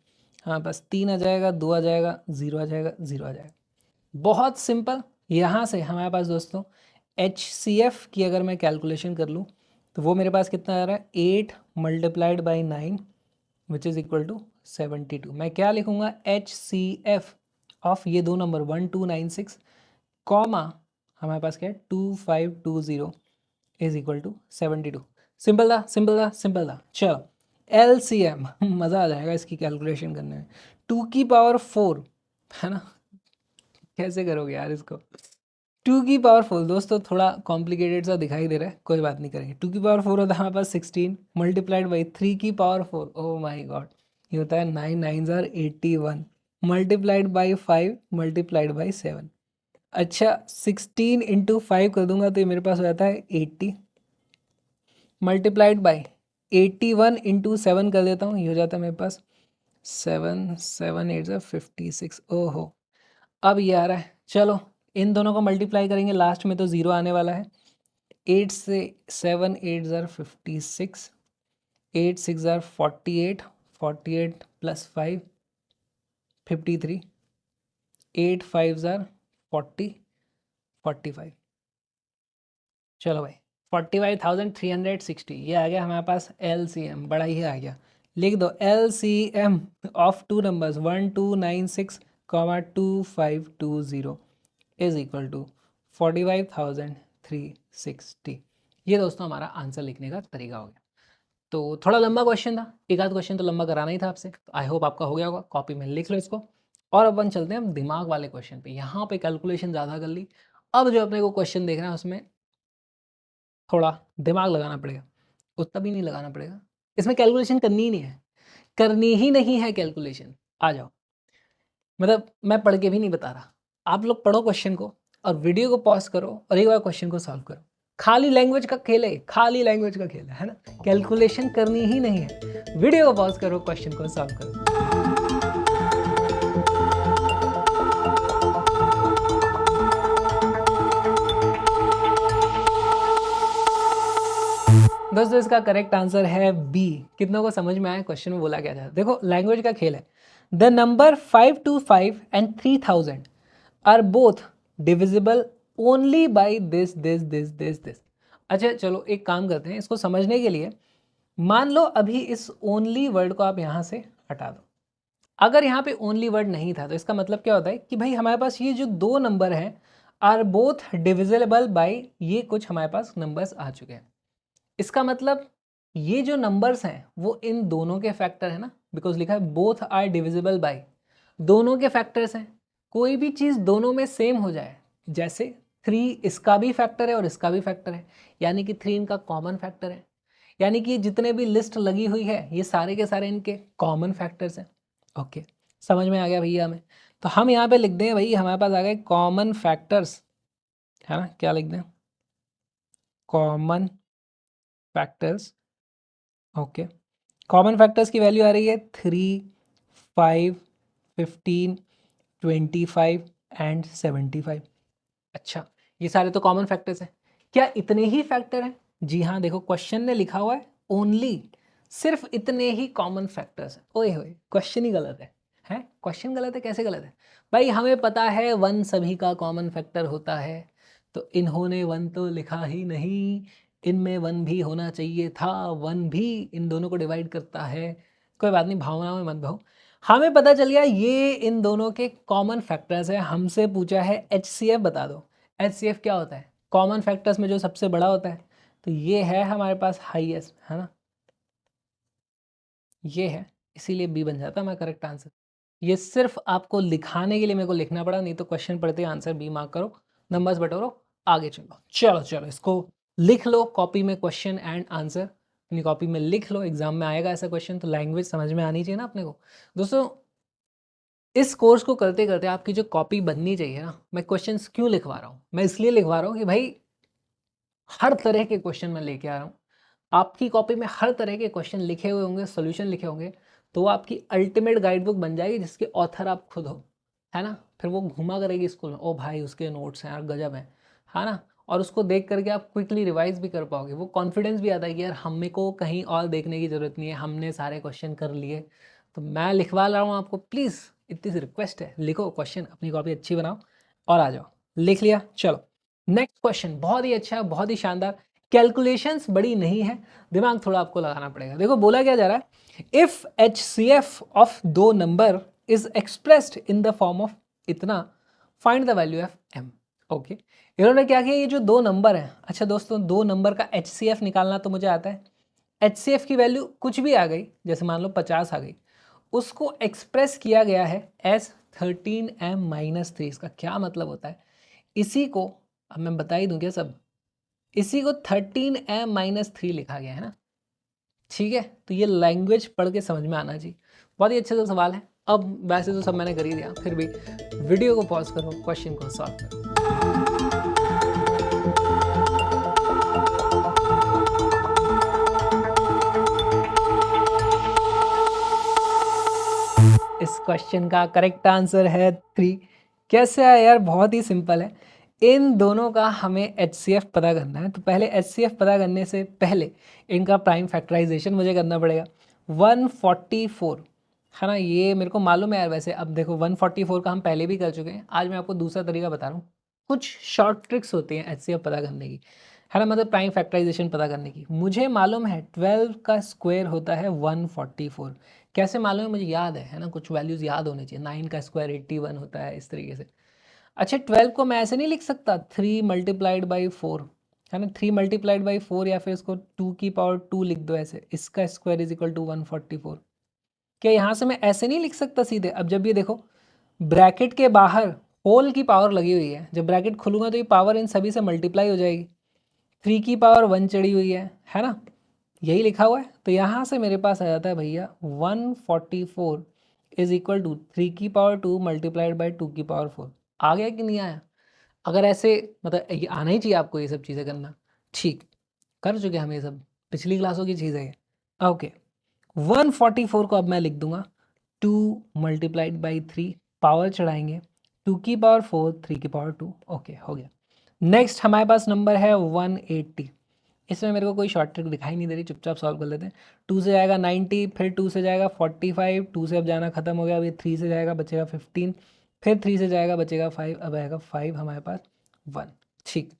हाँ बस 3 आ जाएगा, 2 आ जाएगा, 0 आ जाएगा, 0 आ जाएगा। बहुत सिंपल, यहाँ से हमारे पास दोस्तों HCF की अगर मैं कैलकुलेशन कर लूँ तो वो मेरे पास कितना आ रहा है, 8 multiplied by 9 which is equal to 72। मैं क्या लिखूँगा, HCF ऑफ ये दो नंबर 1296 कॉमा हमारे पास क्या है 2520 इज इक्वल टू 72। सिंपल था, सिंपल था, सिंपल था। चलो LCM मज़ा आ जाएगा इसकी कैलकुलेशन करने में, 2 की पावर 4 है ना, कैसे करोगे यार इसको, 2 की पावर 4 दोस्तों थोड़ा कॉम्प्लिकेटेड सा दिखाई दे रहा है, कोई बात नहीं करेंगे। 2 की पावर 4 होता है हमारे पास 16 मल्टीप्लाइड बाई 3 की पावर 4, ओह माय गॉड, ये होता है 9 9 are 81 multiplied by 5 multiplied by 7। अच्छा 16 इंटू 5 कर दूंगा तो ये मेरे पास हो जाता है 80 मल्टीप्लाइड बाई 81 इंटू 7 कर देता हूँ, ये हो जाता है मेरे पास 7 7 8 56। ओहो, अब ये आ रहा है, चलो इन दोनों को मल्टीप्लाई करेंगे, लास्ट में तो 0 आने वाला है। 8 से 7 8 ज़ार 56, 8 6 ज़ार 48, 48 प्लस 5 53, 8 5 ज़ार 40, 45। चलो भाई 45,360 ये आ गया हमारे पास LCM, बड़ा ही आ गया। लिख दो LCM of two numbers 1296, 2520 is equal to 45,360। ये दोस्तों हमारा आंसर लिखने का तरीका हो गया। तो थोड़ा लंबा क्वेश्चन था, एक आध क्वेश्चन तो लंबा कराना ही था आपसे, तो आई होप आपका हो गया होगा, कॉपी में लिख लो इसको। और अपन चलते हैं हम दिमाग वाले क्वेश्चन पे, यहाँ पे कैलकुलेशन ज़्यादा कर ली, अब जो अपने को क्वेश्चन देखना है उसमें थोड़ा दिमाग लगाना पड़ेगा, उतना भी नहीं लगाना पड़ेगा, इसमें कैलकुलेशन करनी ही नहीं है, करनी ही नहीं है कैलकुलेशन। आ जाओ, मतलब मैं पढ़ के भी नहीं बता रहा, आप लोग पढ़ो क्वेश्चन को और वीडियो को पॉज करो और एक बार क्वेश्चन को सॉल्व करो, खाली लैंग्वेज का खेल है, खाली लैंग्वेज का खेल है ना, कैलकुलेशन करनी ही नहीं है। वीडियो को पॉज करो, क्वेश्चन को सॉल्व करो। दोस्तों इसका करेक्ट आंसर है बी। कितनों को समझ में आया क्वेश्चन में बोला क्या था? देखो लैंग्वेज का खेल है। The number 525 and 3000 are both divisible only by this this this this this. अच्छा चलो एक काम करते हैं, इसको समझने के लिए मान लो अभी इस ओनली वर्ड को आप यहाँ से हटा दो। अगर यहाँ पे ओनली वर्ड नहीं था तो इसका मतलब क्या होता है कि भाई हमारे पास ये जो दो नंबर हैं आर बोथ डिविजिबल बाई ये कुछ हमारे पास नंबर्स आ चुके हैं। इसका मतलब ये जो नंबर्स हैं वो इन दोनों के फैक्टर है ना, बिकॉज लिखा है बोथ आर डिविजिबल बाय, दोनों के फैक्टर्स हैं। कोई भी चीज़ दोनों में सेम हो जाए, जैसे 3 इसका भी फैक्टर है और इसका भी फैक्टर है, यानी कि 3 इनका कॉमन फैक्टर है, यानी कि जितने भी लिस्ट लगी हुई है ये सारे के सारे इनके कॉमन फैक्टर्स हैं। ओके समझ में आ गया भैया हमें? तो हम यहाँ पे लिख दें भाई हमारे पास आ गए कॉमन फैक्टर्स, है ना, क्या लिख दें? Common factors. Okay common factors की वैल्यू आ रही है 3, 5, 15, 25 एंड 75। अच्छा ये सारे तो कॉमन फैक्टर्स हैं। क्या इतने ही फैक्टर हैं? जी हाँ, देखो क्वेश्चन ने लिखा हुआ है ओनली, सिर्फ इतने ही कॉमन फैक्टर्स हैं। ओए होए क्वेश्चन ही गलत है। हैं क्वेश्चन गलत है? कैसे गलत है भाई? हमें पता है 1 सभी का कॉमन फैक्टर होता है, तो इन्होंने 1 तो लिखा ही नहीं, इनमें 1 भी होना चाहिए था, 1 भी इन दोनों को डिवाइड करता है। कोई बात नहीं, भावनाओं में मत बहो। हमें पता चल गया ये इन दोनों के कॉमन फैक्टर्स है। हमसे पूछा है HCF बता दो। HCF क्या होता है? कॉमन फैक्टर्स में जो सबसे बड़ा होता है, तो ये है हमारे पास हाईएस्ट, है ना, ये है, इसीलिए बी बन जाता है हमारा करेक्ट आंसर। ये सिर्फ आपको लिखाने के लिए मेरे को लिखना पड़ा, नहीं तो क्वेश्चन पढ़ते आंसर बी मार्क करो, नंबर्स बटोरो, आगे चलो। चलो चलो इसको लिख लो कॉपी में, क्वेश्चन एंड आंसर अपनी कॉपी में लिख लो, एग्जाम में आएगा ऐसा क्वेश्चन, तो लैंग्वेज समझ में आनी चाहिए ना अपने को। दोस्तों इस कोर्स को करते करते आपकी जो कॉपी बननी चाहिए ना, मैं क्वेश्चंस क्यों लिखवा रहा हूँ? मैं इसलिए लिखवा रहा हूँ कि भाई हर तरह के क्वेश्चन मैं लेके आ रहा हूँ। आपकी कॉपी में हर तरह के क्वेश्चन लिखे हुए होंगे, सॉल्यूशन लिखे होंगे, तो वो आपकी अल्टीमेट गाइड बुक बन जाएगी जिसके ऑथर आप खुद हो, है ना। फिर वो घुमा करेगी स्कूल में, ओ भाई उसके नोट्स हैं यार गजब है ना। और उसको देख करके आप क्विकली रिवाइज भी कर पाओगे, वो कॉन्फिडेंस भी आता है कि यार हमें को कहीं और देखने की ज़रूरत नहीं है, हमने सारे क्वेश्चन कर लिए। तो मैं लिखवा रहा हूँ आपको, प्लीज़ इतनी सी रिक्वेस्ट है, लिखो क्वेश्चन, अपनी कॉपी अच्छी बनाओ और आ जाओ। लिख लिया? चलो नेक्स्ट क्वेश्चन बहुत ही अच्छा, बहुत ही शानदार। कैलकुलेशंस बड़ी नहीं है, दिमाग थोड़ा आपको लगाना पड़ेगा। देखो बोला क्या जा रहा है, इफ HCF ऑफ दो number is expressed in the form of इतना, find the value of m। Okay इन्होंने क्या किया, ये जो दो नंबर हैं, अच्छा दोस्तों दो नंबर का HCF निकालना तो मुझे आता है। HCF की वैल्यू कुछ भी आ गई, जैसे मान लो 50 आ गई, उसको एक्सप्रेस किया गया है एज 13m-3। इसका क्या मतलब होता है? इसी को अब मैं बता ही दूं क्या सब, इसी को 13m-3 लिखा गया है ना, ठीक है। तो ये लैंग्वेज पढ़ के समझ में आना चाहिए। बहुत ही अच्छे से सवाल है। अब वैसे तो सब मैंने कर ही दिया, फिर भी वीडियो को पॉज करो, क्वेश्चन को सॉल्व करो। इस क्वेश्चन का करेक्ट आंसर है 3। कैसे है यार? बहुत ही सिंपल है। इन दोनों का हमें HCF पता करना है, तो पहले HCF पता करने से पहले इनका प्राइम फैक्टराइजेशन मुझे करना पड़ेगा। 144 है ना, ये मेरे को मालूम है यार वैसे। अब देखो 144 का हम पहले भी कर चुके हैं, आज मैं आपको दूसरा तरीका बता रहा हूँ। कुछ शॉर्ट ट्रिक्स होती हैं HCF पता करने की, है ना, मतलब प्राइम फैक्टराइजेशन पता करने की। मुझे मालूम है 12 का स्क्वायर होता है 144। कैसे मालूम है? मुझे याद है ना, कुछ वैल्यूज़ याद होनी चाहिए। 9 का स्क्वायर 81 होता है, इस तरीके से। अच्छा 12 को मैं ऐसे नहीं लिख सकता 3 मल्टीप्लाइड बाई 4, है ना, 3 मल्टीप्लाइड बाई 4, या फिर इसको 2 की पावर 2 लिख दो ऐसे, इसका स्क्वायर इज इक्वल टू 144। क्या यहाँ से मैं ऐसे नहीं लिख सकता सीधे? अब जब ये देखो ब्रैकेट के बाहर होल की पावर लगी हुई है, जब ब्रैकेट खुलूंगा तो ये पावर इन सभी से मल्टीप्लाई हो जाएगी, 3 की पावर 1 चढ़ी हुई है ना, यही लिखा हुआ है। तो यहाँ से मेरे पास आ जाता है भैया 144 इज इक्वल टू 3 की पावर 2 मल्टीप्लाइड बाई 2 की पावर 4। आ गया कि नहीं आया? अगर ऐसे मतलब ये आना ही चाहिए आपको ये सब चीज़ें करना। ठीक, कर चुके हम ये सब, पिछली क्लासों की चीज़ है ये। ओके, 144 को अब मैं लिख दूंगा 2 मल्टीप्लाइड बाई 3, पावर चढ़ाएंगे 2 की पावर 4, 3 की पावर 2। ओके, हो गया। नेक्स्ट हमारे पास नंबर है 180। इसमें मेरे को कोई शॉर्ट ट्रिक दिखाई नहीं दे रही, चुपचाप सॉल्व कर लेते हैं। 2 से जाएगा 90, फिर 2 से जाएगा 45, 2 से अब जाना खत्म हो गया, अब ये 3 से जाएगा बचेगा 15, फिर 3 से जाएगा बचेगा 5, अब आएगा 5 हमारे पास 1। ठीक,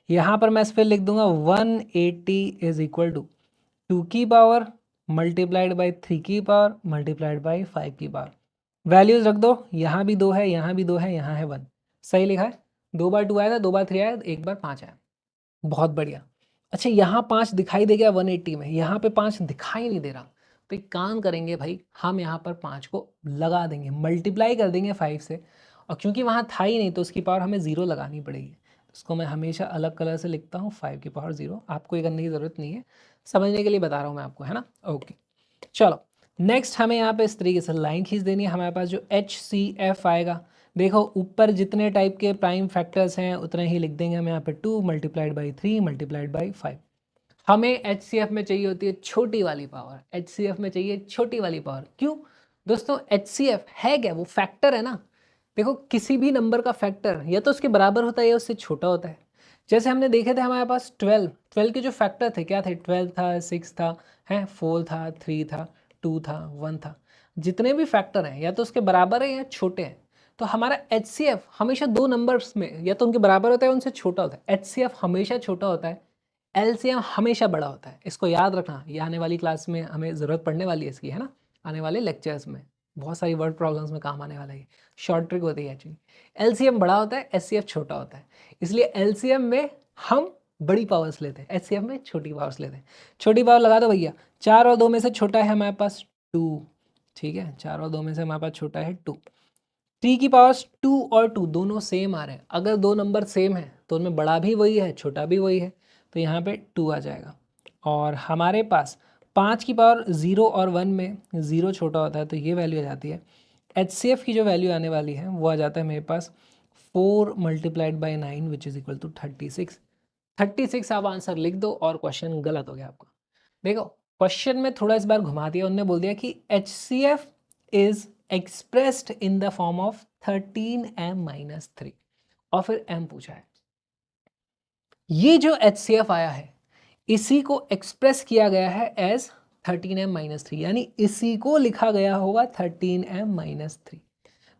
यहाँ पर मैं इस पर लिख दूंगा 180 इज इक्वल टू 2 की पावर मल्टीप्लाइड बाई 3 की पावर मल्टीप्लाइड बाई 5 की पावर। वैल्यूज रख दो, यहाँ भी 2 है, यहाँ भी 2 है, यहाँ है 1। सही लिखा है। 2 बार 2 आया था, 2 बार 3 आया, 1 बार 5 आया। बहुत बढ़िया। अच्छा, यहाँ 5 दिखाई दे गया 180 में, यहाँ पे 5 दिखाई नहीं दे रहा, तो एक काम करेंगे भाई, हम यहाँ पर 5 को लगा देंगे, मल्टीप्लाई कर देंगे 5 से, और क्योंकि वहाँ था ही नहीं तो उसकी पावर हमें 0 लगानी पड़ेगी। इसको मैं हमेशा अलग कलर से लिखता हूँ, 5 की पावर 0। आपको ये करने की ज़रूरत नहीं है, समझने के लिए बता रहा हूँ मैं आपको, है ना। ओके, चलो नेक्स्ट हमें यहाँ पे इस तरीके से लाइन खींच देनी है। हमारे पास जो HCF आएगा, देखो ऊपर जितने टाइप के प्राइम फैक्टर्स हैं उतने ही लिख देंगे हम यहाँ पे 2 मल्टीप्लाइड बाई 3 मल्टीप्लाइड बाई 5। हमें HCF में चाहिए होती है छोटी वाली पावर, HCF में चाहिए छोटी वाली पावर। क्यों दोस्तों, HCF है क्या, वो फैक्टर है ना। देखो किसी भी नंबर का फैक्टर या तो उसके बराबर होता है या उससे छोटा होता है। जैसे हमने देखे थे हमारे पास 12 के जो फैक्टर थे क्या थे, 12 था, 6 था, है 4 था, 3 था, 2 था, 1 था। जितने भी फैक्टर हैं या तो उसके बराबर है या छोटे हैं। तो हमारा HCF हमेशा दो नंबर्स में या तो उनके बराबर होता है उनसे छोटा होता है। HCF हमेशा छोटा होता है, LCM हमेशा बड़ा होता है। इसको याद रखना, ये आने वाली क्लास में हमें ज़रूरत पड़ने वाली है इसकी, है ना। आने वाले लेक्चर्स में बहुत सारी वर्ड प्रॉब्लम्स में काम आने वाला है, शॉर्ट ट्रिक होती है एक्चुअली। LCM बड़ा होता है, HCF छोटा होता है, इसलिए LCM में हम बड़ी पावर्स लेते हैं, HCF में छोटी पावर्स लेते हैं। छोटी पावर लगा दो भैया, 4 और 2 में से छोटा है हमारे पास 2, ठीक है, 4 और 2 में से हमारे पास छोटा है 2। 3 की पावर 2 और 2 दोनों सेम आ रहे हैं, अगर दो नंबर सेम है तो उनमें बड़ा भी वही है छोटा भी वही है, तो यहाँ पे 2 आ जाएगा। और हमारे पास 5 की पावर 0 और 1 में 0 छोटा होता है तो ये वैल्यू आ जाती है। HCF की जो वैल्यू आने वाली है वो आ जाता है मेरे पास 4 multiplied by 9 which is equal to 36। 36 आप आंसर लिख दो और क्वेश्चन गलत हो गया आपका। देखो क्वेश्चन में थोड़ा इस बार घुमा दिया, उन्होंने बोल दिया कि HCF is expressed in the form of 13m-3 और फिर m पूछा है। ये जो HCF आया है इसी को एक्सप्रेस किया गया है एज 13m-3, यानी इसी को लिखा गया होगा 13m-3।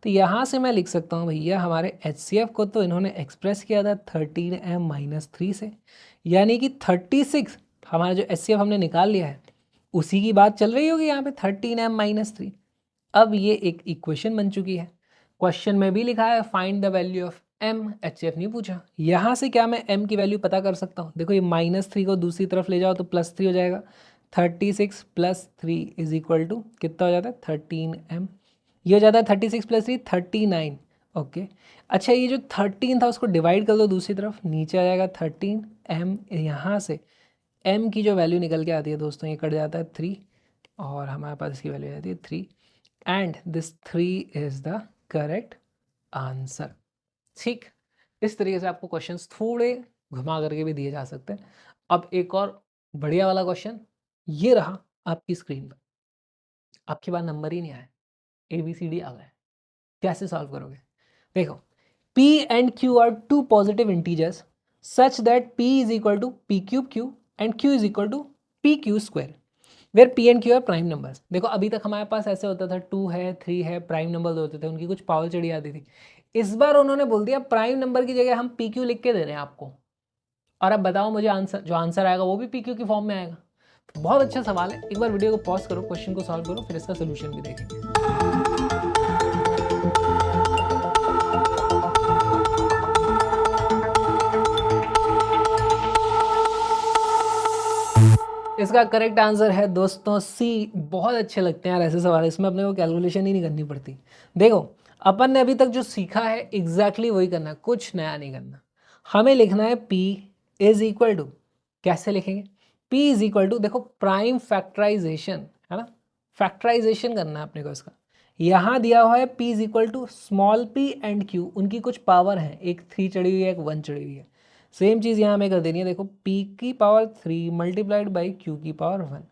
तो यहाँ से मैं लिख सकता हूँ भैया हमारे HCF को तो इन्होंने एक्सप्रेस किया था 13m-3 से, यानी कि 36 हमारा जो HCF हमने निकाल लिया है उसी की बात चल रही होगी यहाँ पे 13m-3। अब ये एक इक्वेशन बन चुकी है। क्वेश्चन में भी लिखा है find the value of m, HCF नहीं पूछा। यहाँ से क्या मैं m की वैल्यू पता कर सकता हूँ, देखो ये -3 को दूसरी तरफ ले जाओ तो +3 हो जाएगा। 36 + 3 इज इक्वल टू कितना हो जाता है 13m, ये हो जाता है 36 + 3 39। ओके, अच्छा ये जो 13 था उसको डिवाइड कर दो दूसरी तरफ, नीचे आ जाएगा 13m। यहाँ से m की जो वैल्यू निकल के आती है दोस्तों ये कट जाता है 3 और हमारे पास इसकी वैल्यू आ जाती है 3 and this 3 is the correct answer. ठीक, इस तरीके से आपको क्वेश्चंस थोड़े घुमा करके भी दिए जा सकते हैं। अब एक और बढ़िया वाला क्वेश्चन ये रहा आपकी स्क्रीन पर, आपके पास नंबर ही नहीं आया, ABCD आ गए, कैसे सॉल्व करोगे। देखो P and Q are two positive integers such that P is equal to P cube Q and Q is equal to PQ square where P and Q are prime numbers. देखो अभी तक हमारे पास ऐसे होता था 2 है 3 है, प्राइम नंबर होते थे, उनकी कुछ पावर चढ़ी आती थी। इस बार उन्होंने बोल दिया प्राइम नंबर की जगह हम PQ लिख के दे रहे हैं आपको, और अब बताओ मुझे आंसर, जो आंसर आएगा वो भी PQ की फॉर्म में आएगा। बहुत अच्छा सवाल है, एक बार वीडियो को पॉज करो, क्वेश्चन को सॉल्व करो, फिर इसका सोल्यूशन भी देखेंगे। इसका करेक्ट आंसर है दोस्तों C। बहुत अच्छे लगते हैं यार ऐसे सवाल, इसमें अपने को कैलकुलेशन ही नहीं करनी पड़ती। देखो अपन ने अभी तक जो सीखा है एग्जैक्टली वही करना है, कुछ नया नहीं करना। हमें लिखना है P इज इक्वल टू, कैसे लिखेंगे P इज इक्वल टू, देखो प्राइम फैक्टराइजेशन है ना, फैक्टराइजेशन करना है अपने को इसका। यहाँ दिया हुआ है P is equal to small p and Q, उनकी कुछ पावर है, एक 3 चढ़ी हुई है एक 1 चढ़ी हुई है। सेम चीज़ यहाँ हमें कर देनी है। देखो पी की पावर 3 मल्टीप्लाइड बाई क्यू की पावर 1,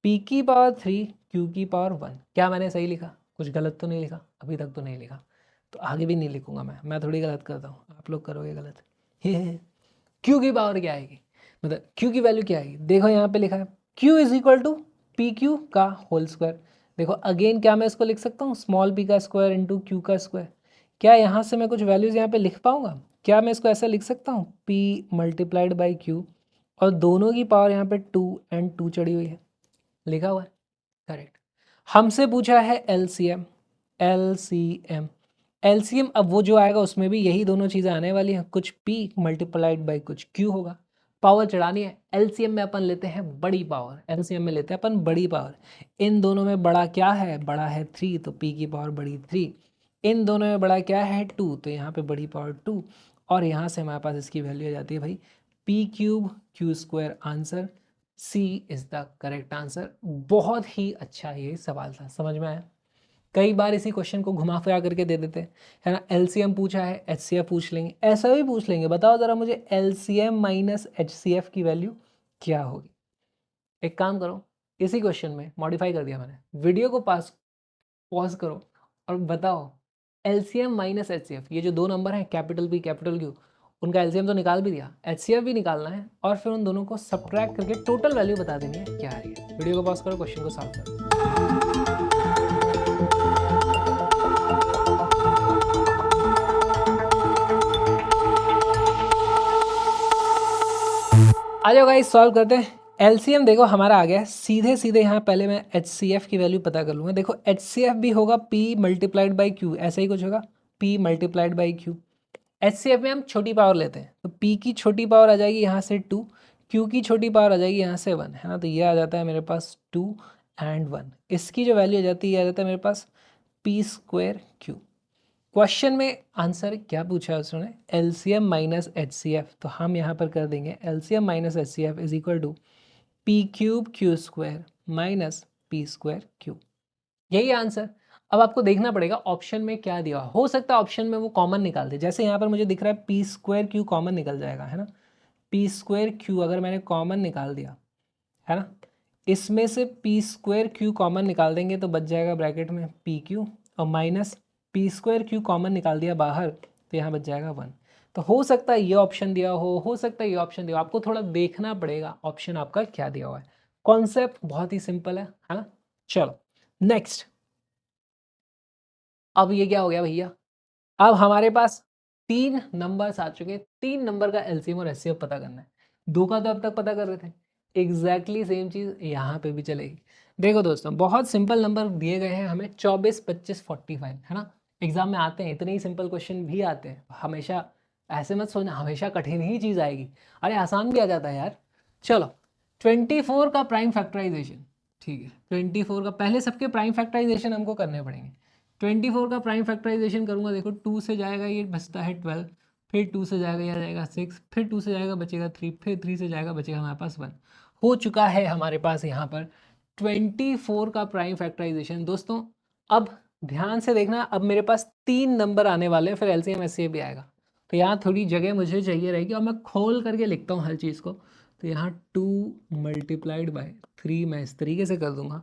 पी की पावर 3 क्यू की पावर 1। क्या मैंने सही लिखा? कुछ गलत तो नहीं लिखा? अभी तक तो नहीं लिखा, तो आगे भी नहीं लिखूंगा मैं थोड़ी गलत करता हूँ, आप लोग करोगे गलत। क्यू की पावर क्या आएगी, मतलब क्यू की वैल्यू क्या आएगी? देखो यहाँ पे लिखा है Q is equal to P Q का होल स्क्वायर। देखो अगेन क्या मैं इसको लिख सकता हूँ, स्मॉल पी का स्क्वायर इंटू क्यू का स्क्वायर। क्या यहाँ से मैं कुछ वैल्यूज़ यहाँ पे लिख पाऊंगा? क्या मैं इसको ऐसा लिख सकता हूँ, पी मल्टीप्लाइड बाई क्यू, और दोनों की पावर यहाँ पे 2 एंड 2 चढ़ी हुई है, लिखा हुआ है, करेक्ट। हमसे पूछा है एलसीएम, एलसीएम, एलसीएम अब वो जो आएगा उसमें भी यही दोनों चीज़ें आने वाली हैं, कुछ p मल्टीप्लाइड बाई कुछ q होगा। पावर चढ़ानी है, एलसीएम में अपन लेते हैं बड़ी पावर, एलसीएम में लेते हैं अपन बड़ी पावर। इन दोनों में बड़ा क्या है? बड़ा है 3, तो p की पावर बड़ी 3। इन दोनों में बड़ा क्या है? 2, तो यहाँ पे बड़ी पावर 2। और यहाँ से हमारे पास इसकी वैल्यू आ जाती है भाई p cube Q square. Answer C is the correct answer. बहुत ही अच्छा ये सवाल था, समझ में आया? कई बार इसी क्वेश्चन को घुमा फिरा करके दे देते हैं, है ना। एलसीएम पूछा है, एचसीएफ पूछ लेंगे, ऐसा भी पूछ लेंगे। बताओ ज़रा मुझे एलसीएम माइनस एचसीएफ की वैल्यू क्या होगी? एक काम करो, इसी क्वेश्चन में मॉडिफाई कर दिया मैंने, वीडियो को पॉज करो और बताओ एलसीएम माइनस एचसीएफ, ये जो दो नंबर हैं कैपिटल पी कैपिटल क्यू, उनका एलसीएम तो निकाल भी दिया, एचसीएफ भी निकालना है, और फिर उन दोनों को सब्ट्रैक्ट करके टोटल वैल्यू बता देनी है क्या आ रही है। वीडियो को पॉज करो, क्वेश्चन को सॉल्व करो। आ जाओ गाइस, सॉल्व करते हैं। एलसीएम देखो हमारा आ गया है, सीधे सीधे यहाँ पहले मैं एचसीएफ की वैल्यू पता कर लूँगा। देखो एचसीएफ भी होगा p मल्टीप्लाइड बाई क्यू, ऐसा ही कुछ होगा, p multiplied by Q. HCF में हम छोटी पावर लेते हैं, तो p की छोटी पावर आ जाएगी यहाँ से 2, q की छोटी पावर आ जाएगी यहाँ से 1, है ना। तो ये आ जाता है मेरे पास 2 एंड 1। इसकी जो वैल्यू आ जाती है ये आ जाता है मेरे पास p स्क्वायर क्यू। क्वेश्चन में आंसर क्या पूछा है उसने? LCM minus HCF. तो हम यहाँ पर कर देंगे LCM minus HCF is equal to P cube Q square minus P square Q. यही आंसर। अब आपको देखना पड़ेगा ऑप्शन में क्या दिया, हो सकता है ऑप्शन में वो कॉमन निकाल दे। जैसे यहाँ पर मुझे दिख रहा है पी स्क्वायर क्यू कॉमन निकल जाएगा, है ना। पी स्क्वायर क्यू अगर मैंने कॉमन निकाल दिया, है ना, इसमें से पी स्क्वायर क्यू कॉमन निकाल देंगे तो बच जाएगा ब्रैकेट में पी क्यू, और minus P square Q common निकाल दिया बाहर तो यहाँ बच जाएगा 1। तो हो सकता है ये ऑप्शन दिया हो सकता है ये ऑप्शन दिया हो। आपको थोड़ा देखना पड़ेगा ऑप्शन आपका क्या दिया हुआ है। कॉन्सेप्ट बहुत ही सिंपल है ना। चलो नेक्स्ट। अब ये क्या हो गया भैया, अब हमारे पास 3 नंबर्स आ चुके हैं, 3 नंबर का एलसीएम और एचसीएफ पता करना है। 2 का तो अब तक पता कर रहे थे, एग्जैक्टली सेम चीज़ यहाँ पे भी चलेगी। देखो दोस्तों, बहुत सिंपल नंबर दिए गए हैं हमें, 24, 25, 45, है ना। एग्जाम में आते हैं, इतने ही सिंपल क्वेश्चन भी आते हैं हमेशा। ऐसे मत सोचना हमेशा कठिन ही चीज़ आएगी, अरे आसान भी आ जाता है यार। चलो 24 का प्राइम फैक्टराइजेशन, ठीक है। 24 का पहले सबके प्राइम फैक्टराइजेशन हमको करने पड़ेंगे। 24 का प्राइम फैक्टराइजेशन करूंगा, देखो 2 से जाएगा ये बचता है 12, फिर 2 से जाएगा ये आ जाएगा 6, फिर 2 से जाएगा बचेगा 3, फिर 3 से जाएगा बचेगा हमारे पास 1। हो चुका है हमारे पास यहाँ पर 24 का प्राइम फैक्टराइजेशन। दोस्तों अब ध्यान से देखना, अब मेरे पास 3 नंबर आने वाले हैं, फिर एलसीएम एचसीएफ भी आएगा। तो यहाँ थोड़ी जगह मुझे चाहिए रहेगी और मैं खोल करके लिखता हूँ हर चीज़ को। तो यहाँ 2 मल्टीप्लाइड बाय 3 मैं इस तरीके से कर दूंगा।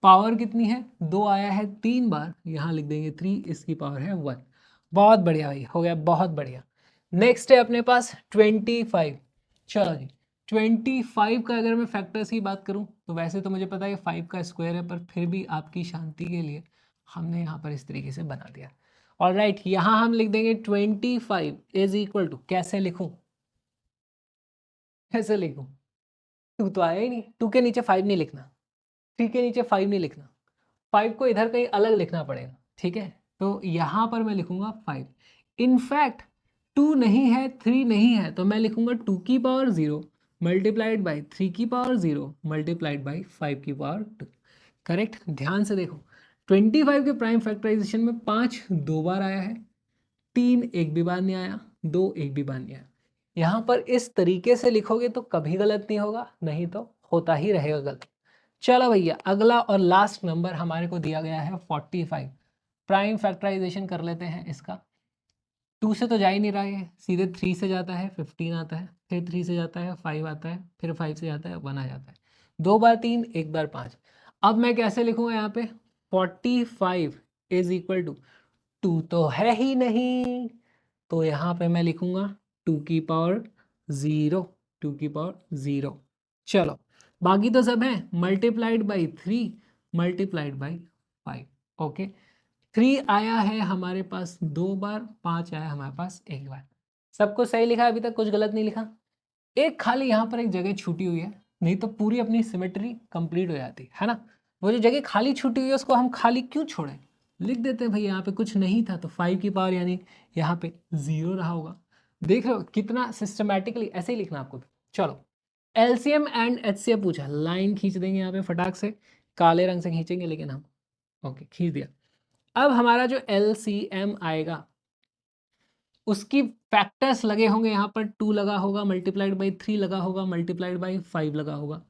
पावर कितनी है? 2 आया है 3 बार, यहाँ लिख देंगे 3, इसकी पावर है 1। बहुत बढ़िया भाई, हो गया बहुत बढ़िया। नेक्स्ट है अपने पास 25। चलो जी, 25 का अगर मैं फैक्टर्स की बात करूं तो वैसे तो मुझे पता है 5 का स्क्वायर है, पर फिर भी आपकी शांति के लिए हमने यहाँ पर इस तरीके से बना दिया। और राइट, यहाँ हम लिख देंगे 25 इज इक्वल टू, कैसे लिखूं, कैसे लिखूं? 2 तो आया ही नहीं, 2 के नीचे 5 नहीं लिखना, 3 के नीचे 5 नहीं लिखना, 5 को इधर कहीं अलग लिखना पड़ेगा, ठीक है। तो यहाँ पर मैं लिखूंगा 5। इनफैक्ट 2 नहीं है 3 नहीं है, तो मैं लिखूंगा 2 की पावर 0 मल्टीप्लाइड बाई 3 की पावर 0 मल्टीप्लाइड बाई 5 की पावर 2। करेक्ट। ध्यान से देखो 25 के प्राइम फैक्टराइजेशन में 5 2 बार आया है, 3 एक भी बार नहीं आया, 2 एक भी बार नहीं आया। यहाँ पर इस तरीके से लिखोगे तो कभी गलत नहीं होगा, नहीं तो होता ही रहेगा गलत। चलो भैया, अगला और लास्ट नंबर हमारे को दिया गया है 45। प्राइम फैक्टराइजेशन कर लेते हैं इसका। 2 से तो जा ही नहीं रहा है, सीधे 3 से जाता है 15 आता है, फिर 3 से जाता है 5 आता है, फिर 5 से जाता है 1 आ जाता है। 2 बार 3, 1 बार 5। अब मैं कैसे लिखूँगा यहाँ पे 45 इज इक्वल टू 2 तो है ही नहीं, तो यहाँ पे मैं लिखूँगा 2 की पावर 0, 2 की पावर 0। चलो बाकी तो सब है multiplied by 3 multiplied by 5। Okay 3 आया है हमारे पास 2 बार, 5 आया हमारे पास 1 बार। सबको सही लिखा है, अभी तक कुछ गलत नहीं लिखा। एक खाली यहाँ पर एक जगह छूटी हुई है, नहीं तो पूरी अपनी सिमेट्री कंप्लीट हो जाती है ना। वो जो जगह खाली छूटी हुई है उसको हम खाली क्यों छोड़ें, लिख देते हैं भाई यहाँ पे कुछ नहीं था तो 5 की पावर यानी यहाँ पे 0 रहा होगा। देख रहे हो कितना सिस्टमैटिकली, ऐसे ही लिखना आपको भी। चलो एलसीएम एंड एचसीएफ पूछा, लाइन खींच देंगे यहाँ पे फटाक से, काले रंग से खींचेंगे लेकिन हम, ओके खींच दिया। अब हमारा जो एलसीएम आएगा उसकी फैक्टर्स लगे होंगे, यहाँ पर 2 लगा होगा, मल्टीप्लाइड बाई 3 लगा होगा, मल्टीप्लाइड बाई 5 लगा होगा।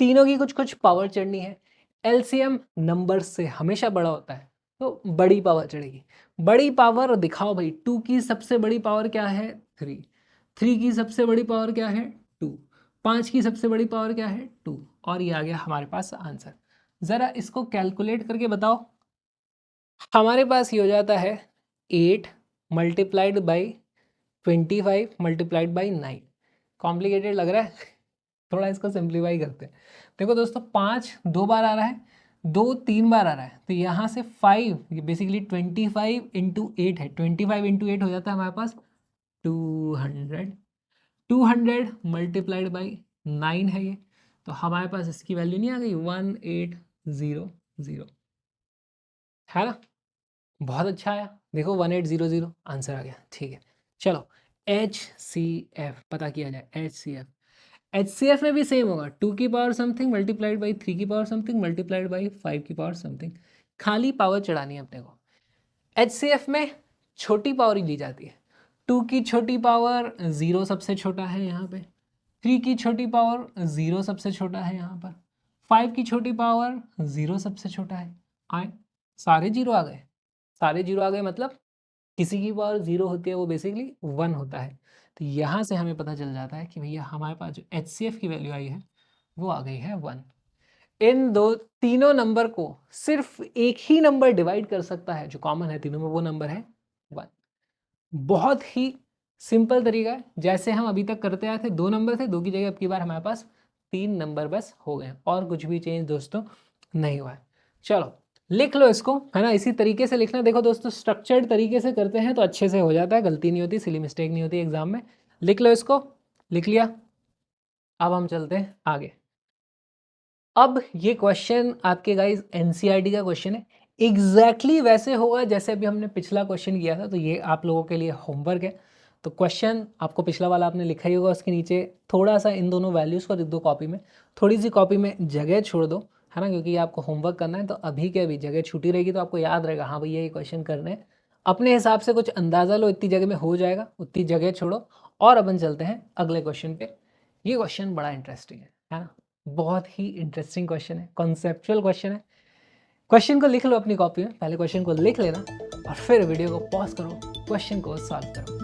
तीनों की कुछ कुछ पावर चढ़नी है। एलसीएम नंबर से हमेशा बड़ा होता है तो बड़ी पावर चढ़ेगी। बड़ी पावर दिखाओ भाई, 2 की सबसे बड़ी पावर क्या है 3, 3 की सबसे बड़ी पावर क्या है 2, 5 की सबसे बड़ी पावर क्या है 2, और ये आ गया हमारे पास आंसर। ज़रा इसको कैलकुलेट करके बताओ। हमारे पास ये हो जाता है 8 multiplied by 25 multiplied by 9। Complicated लग रहा है थोड़ा इसको सिंप्लीफाई करते हैं। देखो दोस्तों 5 2 बार आ रहा है, 2 3 बार आ रहा है, तो यहाँ से 5 ये बेसिकली 25 इंटू 8 है, 25 इंटू 8 हो जाता है हमारे पास 200। 200 मल्टीप्लाइड बाई 9 है ये, तो हमारे पास इसकी वैल्यू नहीं आ गई 1800 है ना। बहुत अच्छा आया, देखो 1800 आंसर आ गया। ठीक है चलो एच सी एफ पता किया जाए। H C F, H C F में भी सेम होगा 2 की पावर समथिंग मल्टीप्लाइड बाई 3 की पावर समथिंग मल्टीप्लाइड बाई 5 की पावर समथिंग। खाली पावर चढ़ानी है अपने को। एच सी एफ में छोटी पावर ही ली जाती है। 2 की छोटी पावर 0 सबसे छोटा है यहाँ पे, 3 की छोटी पावर 0 सबसे छोटा है यहाँ पर, 5 की छोटी पावर 0 सबसे छोटा है। आए सारे जीरो आ गए, सारे जीरो आ गए मतलब किसी की पावर 0 होती है वो बेसिकली 1 होता है। तो यहाँ से हमें पता चल जाता है कि भैया हमारे पास जो एच सी एफ की वैल्यू आई है वो आ गई है 1। इन दो तीनों नंबर को सिर्फ एक ही नंबर डिवाइड कर सकता है, जो कॉमन है तीनों में, वो नंबर है 1। बहुत ही सिंपल तरीका है, जैसे हम अभी तक करते आए थे। 2 नंबर थे, 2 की जगह अब की बार हमारे पास 3 नंबर बस हो गए और कुछ भी चेंज दोस्तों नहीं हुआ है। चलो लिख लो इसको, है ना, इसी तरीके से लिखना। देखो दोस्तों स्ट्रक्चर्ड तरीके से करते हैं तो अच्छे से हो जाता है, गलती नहीं होती, सिली मिस्टेक नहीं होती एग्जाम में। लिख लो इसको, लिख लिया। अब हम चलते हैं आगे। अब ये क्वेश्चन आपके गाइस एनसीईआरटी का क्वेश्चन है, एग्जैक्टली वैसे होगा जैसे अभी हमने पिछला क्वेश्चन किया था, तो ये आप लोगों के लिए होमवर्क है। तो क्वेश्चन आपको पिछला वाला आपने लिखा ही होगा, उसके नीचे थोड़ा सा इन दोनों वैल्यूज़ को लिख दो कॉपी में, थोड़ी सी कॉपी में जगह छोड़ दो, है ना, क्योंकि आपको होमवर्क करना है। तो अभी के अभी जगह छूटी रहेगी तो आपको याद रहेगा, हाँ भैया ये क्वेश्चन करने हैं। अपने हिसाब से कुछ अंदाज़ा लो, इतनी जगह में हो जाएगा, उतनी जगह छोड़ो। और अपन चलते हैं अगले क्वेश्चन पे। ये क्वेश्चन बड़ा इंटरेस्टिंग है ना, बहुत ही इंटरेस्टिंग क्वेश्चन है, कॉन्सेप्चुअल क्वेश्चन है। क्वेश्चन को लिख लो अपनी कॉपी में, पहले क्वेश्चन को लिख लेना और फिर वीडियो को पॉज करो, क्वेश्चन को सॉल्व करो।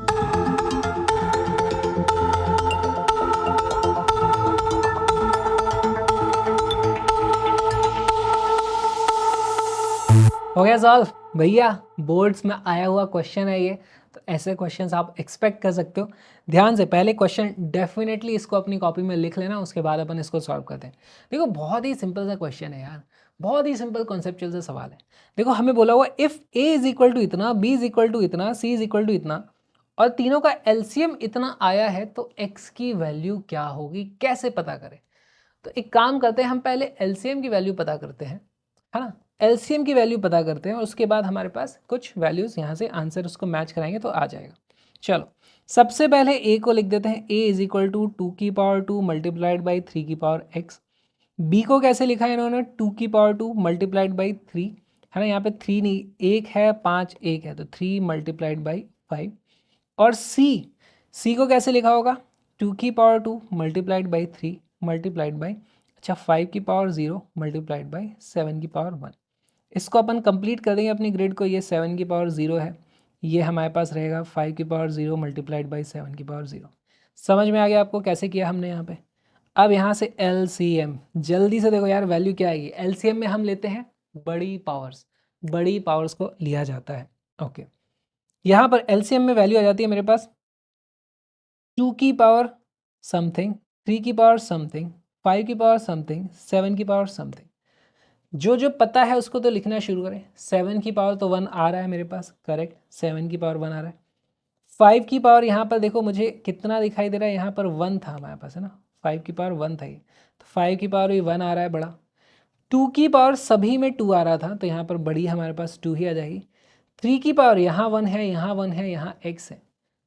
हो गया सॉल्व भैया, बोर्ड्स में आया हुआ क्वेश्चन है ये, तो ऐसे क्वेश्चंस आप एक्सपेक्ट कर सकते हो। ध्यान से पहले क्वेश्चन डेफिनेटली इसको अपनी कॉपी में लिख लेना, उसके बाद अपन इसको सॉल्व करते हैं। देखो बहुत ही सिंपल सा क्वेश्चन है यार, बहुत ही सिंपल कॉन्सेप्चुअल सा सवाल है। देखो हमें बोला हुआ if A is equal to इतना, बी इज इक्वल टू इतना, सी इज इक्वल टू इतना, और तीनों का एलसीएम इतना आया है, तो एक्स की वैल्यू क्या होगी, कैसे पता करें। तो एक काम करते हैं, हम पहले एलसीएम की वैल्यू पता करते हैं, है ना। एलसीएम की वैल्यू पता करते हैं और उसके बाद हमारे पास कुछ वैल्यूज़ यहाँ से आंसर उसको मैच कराएंगे तो आ जाएगा। चलो सबसे पहले ए को लिख देते हैं, ए इज इक्वल टू 2 की पावर 2 मल्टीप्लाइड बाई 3 की पावर एक्स। बी को कैसे लिखा है इन्होंने, 2 की पावर 2 मल्टीप्लाइड बाई 3, है ना, यहाँ पे 3 नहीं, 1 है, 5 1 है, तो 3 मल्टीप्लाइड बाई 5। और सी को कैसे लिखा होगा, 2 की power 2 multiplied by 3 multiplied by, अच्छा 5 की पावर 0 मल्टीप्लाइड बाई 7 की पावर 1। इसको अपन कंप्लीट कर देंगे अपनी ग्रिड को, ये 7 की पावर 0 है, ये हमारे पास रहेगा 5 की पावर 0 मल्टीप्लाइड बाई 7 की पावर 0। समझ में आ गया आपको कैसे किया हमने यहाँ पे। अब यहाँ से LCM जल्दी से देखो यार, वैल्यू क्या आएगी। LCM में हम लेते हैं बड़ी पावर्स को लिया जाता है। ओके, यहाँ पर LCM में वैल्यू आ जाती है मेरे पास 2 की पावर समथिंग, 3 की पावर समथिंग, 5 की पावर समथिंग, 7 की पावर समथिंग। जो जो पता है उसको तो लिखना शुरू करें। 7 की पावर तो 1 आ रहा है मेरे पास, करेक्ट, 7 की पावर 1 आ रहा है। 5 की पावर यहाँ पर देखो मुझे कितना दिखाई दे रहा है, यहाँ पर 1 था हमारे पास, है ना, 5 की पावर 1 था ये, तो 5 की पावर भी 1 आ रहा है बड़ा। 2 की पावर सभी में 2 आ रहा था, तो यहाँ पर बड़ी हमारे पास 2 ही आ जाएगी। 3 की पावर यहाँ 1 है, यहाँ 1 है, यहाँ x है।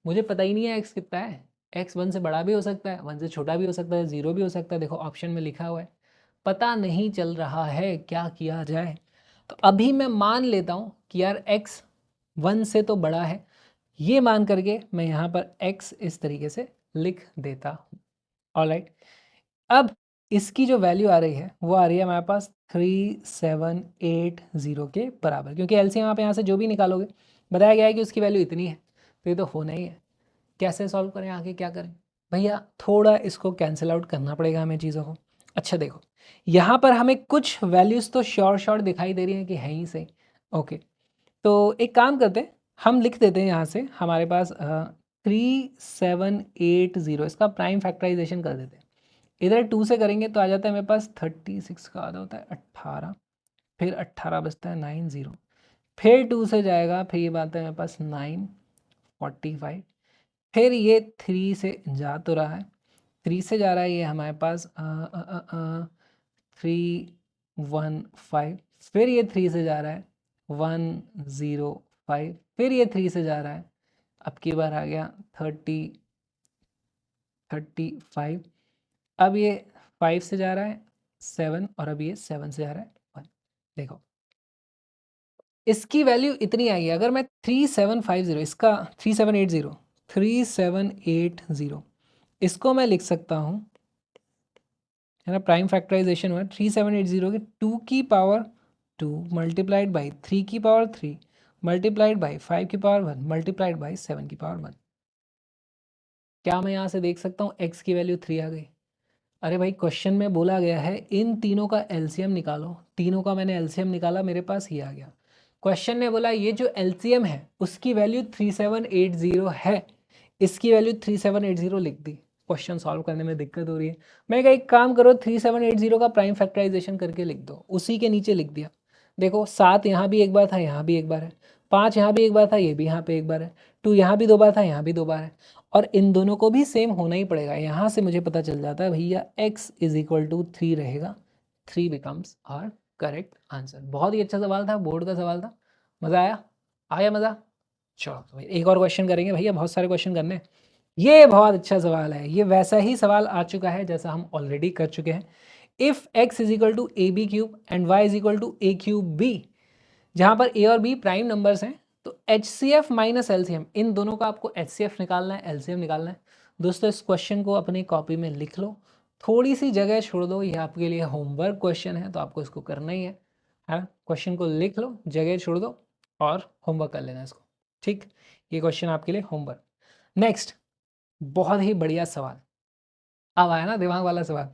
मुझे पता ही नहीं है x कितना है। x 1 से बड़ा भी हो सकता है, 1 से छोटा भी हो सकता है, 0 भी हो सकता है। देखो ऑप्शन में लिखा हुआ है, पता नहीं चल रहा है, क्या किया जाए। तो अभी मैं मान लेता हूँ कि यार x 1 से तो बड़ा है, ये मान करके मैं यहाँ पर x इस तरीके से लिख देता हूँ। ऑलराइट, अब इसकी जो वैल्यू आ रही है वो आ रही है हमारे पास 3780 के बराबर, क्योंकि एलसीएम आप यहाँ से जो भी निकालोगे बताया गया है कि उसकी वैल्यू इतनी है, तो ये तो होना ही है। कैसे सॉल्व करें, आगे क्या करें भैया, थोड़ा इसको कैंसिल आउट करना पड़ेगा हमें चीज़ों को। अच्छा देखो, यहाँ पर हमें कुछ वैल्यूज़ तो श्योर दिखाई दे रही हैं कि है ही सही। ओके, तो एक काम करते हैं, हम लिख देते हैं यहाँ से हमारे पास 3780, इसका प्राइम फैक्टराइजेशन कर देते हैं। इधर 2 से करेंगे तो आ जाता है मेरे पास 36 का आधा होता है 18, फिर 18 बचता है 90, फिर 2 से जाएगा, फिर ये बात है मेरे पास 945, फिर ये 3 से जा तो रहा है, 3 से जा रहा है ये हमारे पास 315, फिर ये 3 से जा रहा है 105, फिर ये 3 से जा रहा है, अब की बार आ गया 35, अब ये 5 से जा रहा है 7, और अब ये 7 से जा रहा है 1। देखो इसकी वैल्यू इतनी आएगी। अगर मैं 3750 इसका 3780 इसको मैं लिख सकता हूँ, है ना, प्राइम फैक्टराइजेशन हुआ 3780 की 2 की पावर 2 मल्टीप्लाइड बाई 3 की पावर 3 मल्टीप्लाइड बाई 5 की पावर 1 मल्टीप्लाइड बाई 7 की पावर 1। क्या मैं यहाँ से देख सकता हूँ x की वैल्यू 3 आ गई? अरे भाई, क्वेश्चन में बोला गया है इन तीनों का एलसीएम निकालो, तीनों का मैंने एलसीएम निकाला, मेरे पास ये आ गया। क्वेश्चन ने बोला ये जो एलसीएम है उसकी वैल्यू 3780 है, इसकी वैल्यू 3780 लिख दी। क्वेश्चन सॉल्व करने में दिक्कत हो रही है, मैं कहा एक काम करो 3780 का प्राइम फैक्टराइजेशन करके लिख दो, उसी के नीचे लिख दिया। देखो 7 यहाँ भी एक बार था, यहाँ भी एक बार है, 5 यहाँ भी एक बार था, ये भी यहाँ पे एक बार है, 2 यहाँ भी 2 बार था, यहाँ भी 2 बार है, और इन दोनों को भी सेम होना ही पड़ेगा। यहाँ से मुझे पता चल जाता है भैया x = 3 रहेगा, 3 बिकम्स आवर करेक्ट आंसर। बहुत ही अच्छा सवाल था, बोर्ड का सवाल था। मज़ा आया मज़ा। चलो तो भाई एक और क्वेश्चन करेंगे भैया, बहुत सारे क्वेश्चन करने हैं। ये बहुत अच्छा सवाल है, ये वैसा ही सवाल आ चुका है जैसा हम ऑलरेडी कर चुके हैं। If x = ab³ and y = a³b, जहाँ पर a और b प्राइम नंबर्स हैं, तो HCF माइनस LCM, इन दोनों का आपको HCF निकालना है, LCM निकालना है। दोस्तों इस क्वेश्चन को अपनी कॉपी में लिख लो, थोड़ी सी जगह छोड़ दो, ये आपके लिए होमवर्क क्वेश्चन है तो आपको इसको करना ही है ना। क्वेश्चन को लिख लो, जगह छोड़ दो और होमवर्क कर लेना इसको, ठीक। ये क्वेश्चन आपके लिए होमवर्क। नेक्स्ट, बहुत ही बढ़िया सवाल अब आया ना, दिमाग वाला सवाल।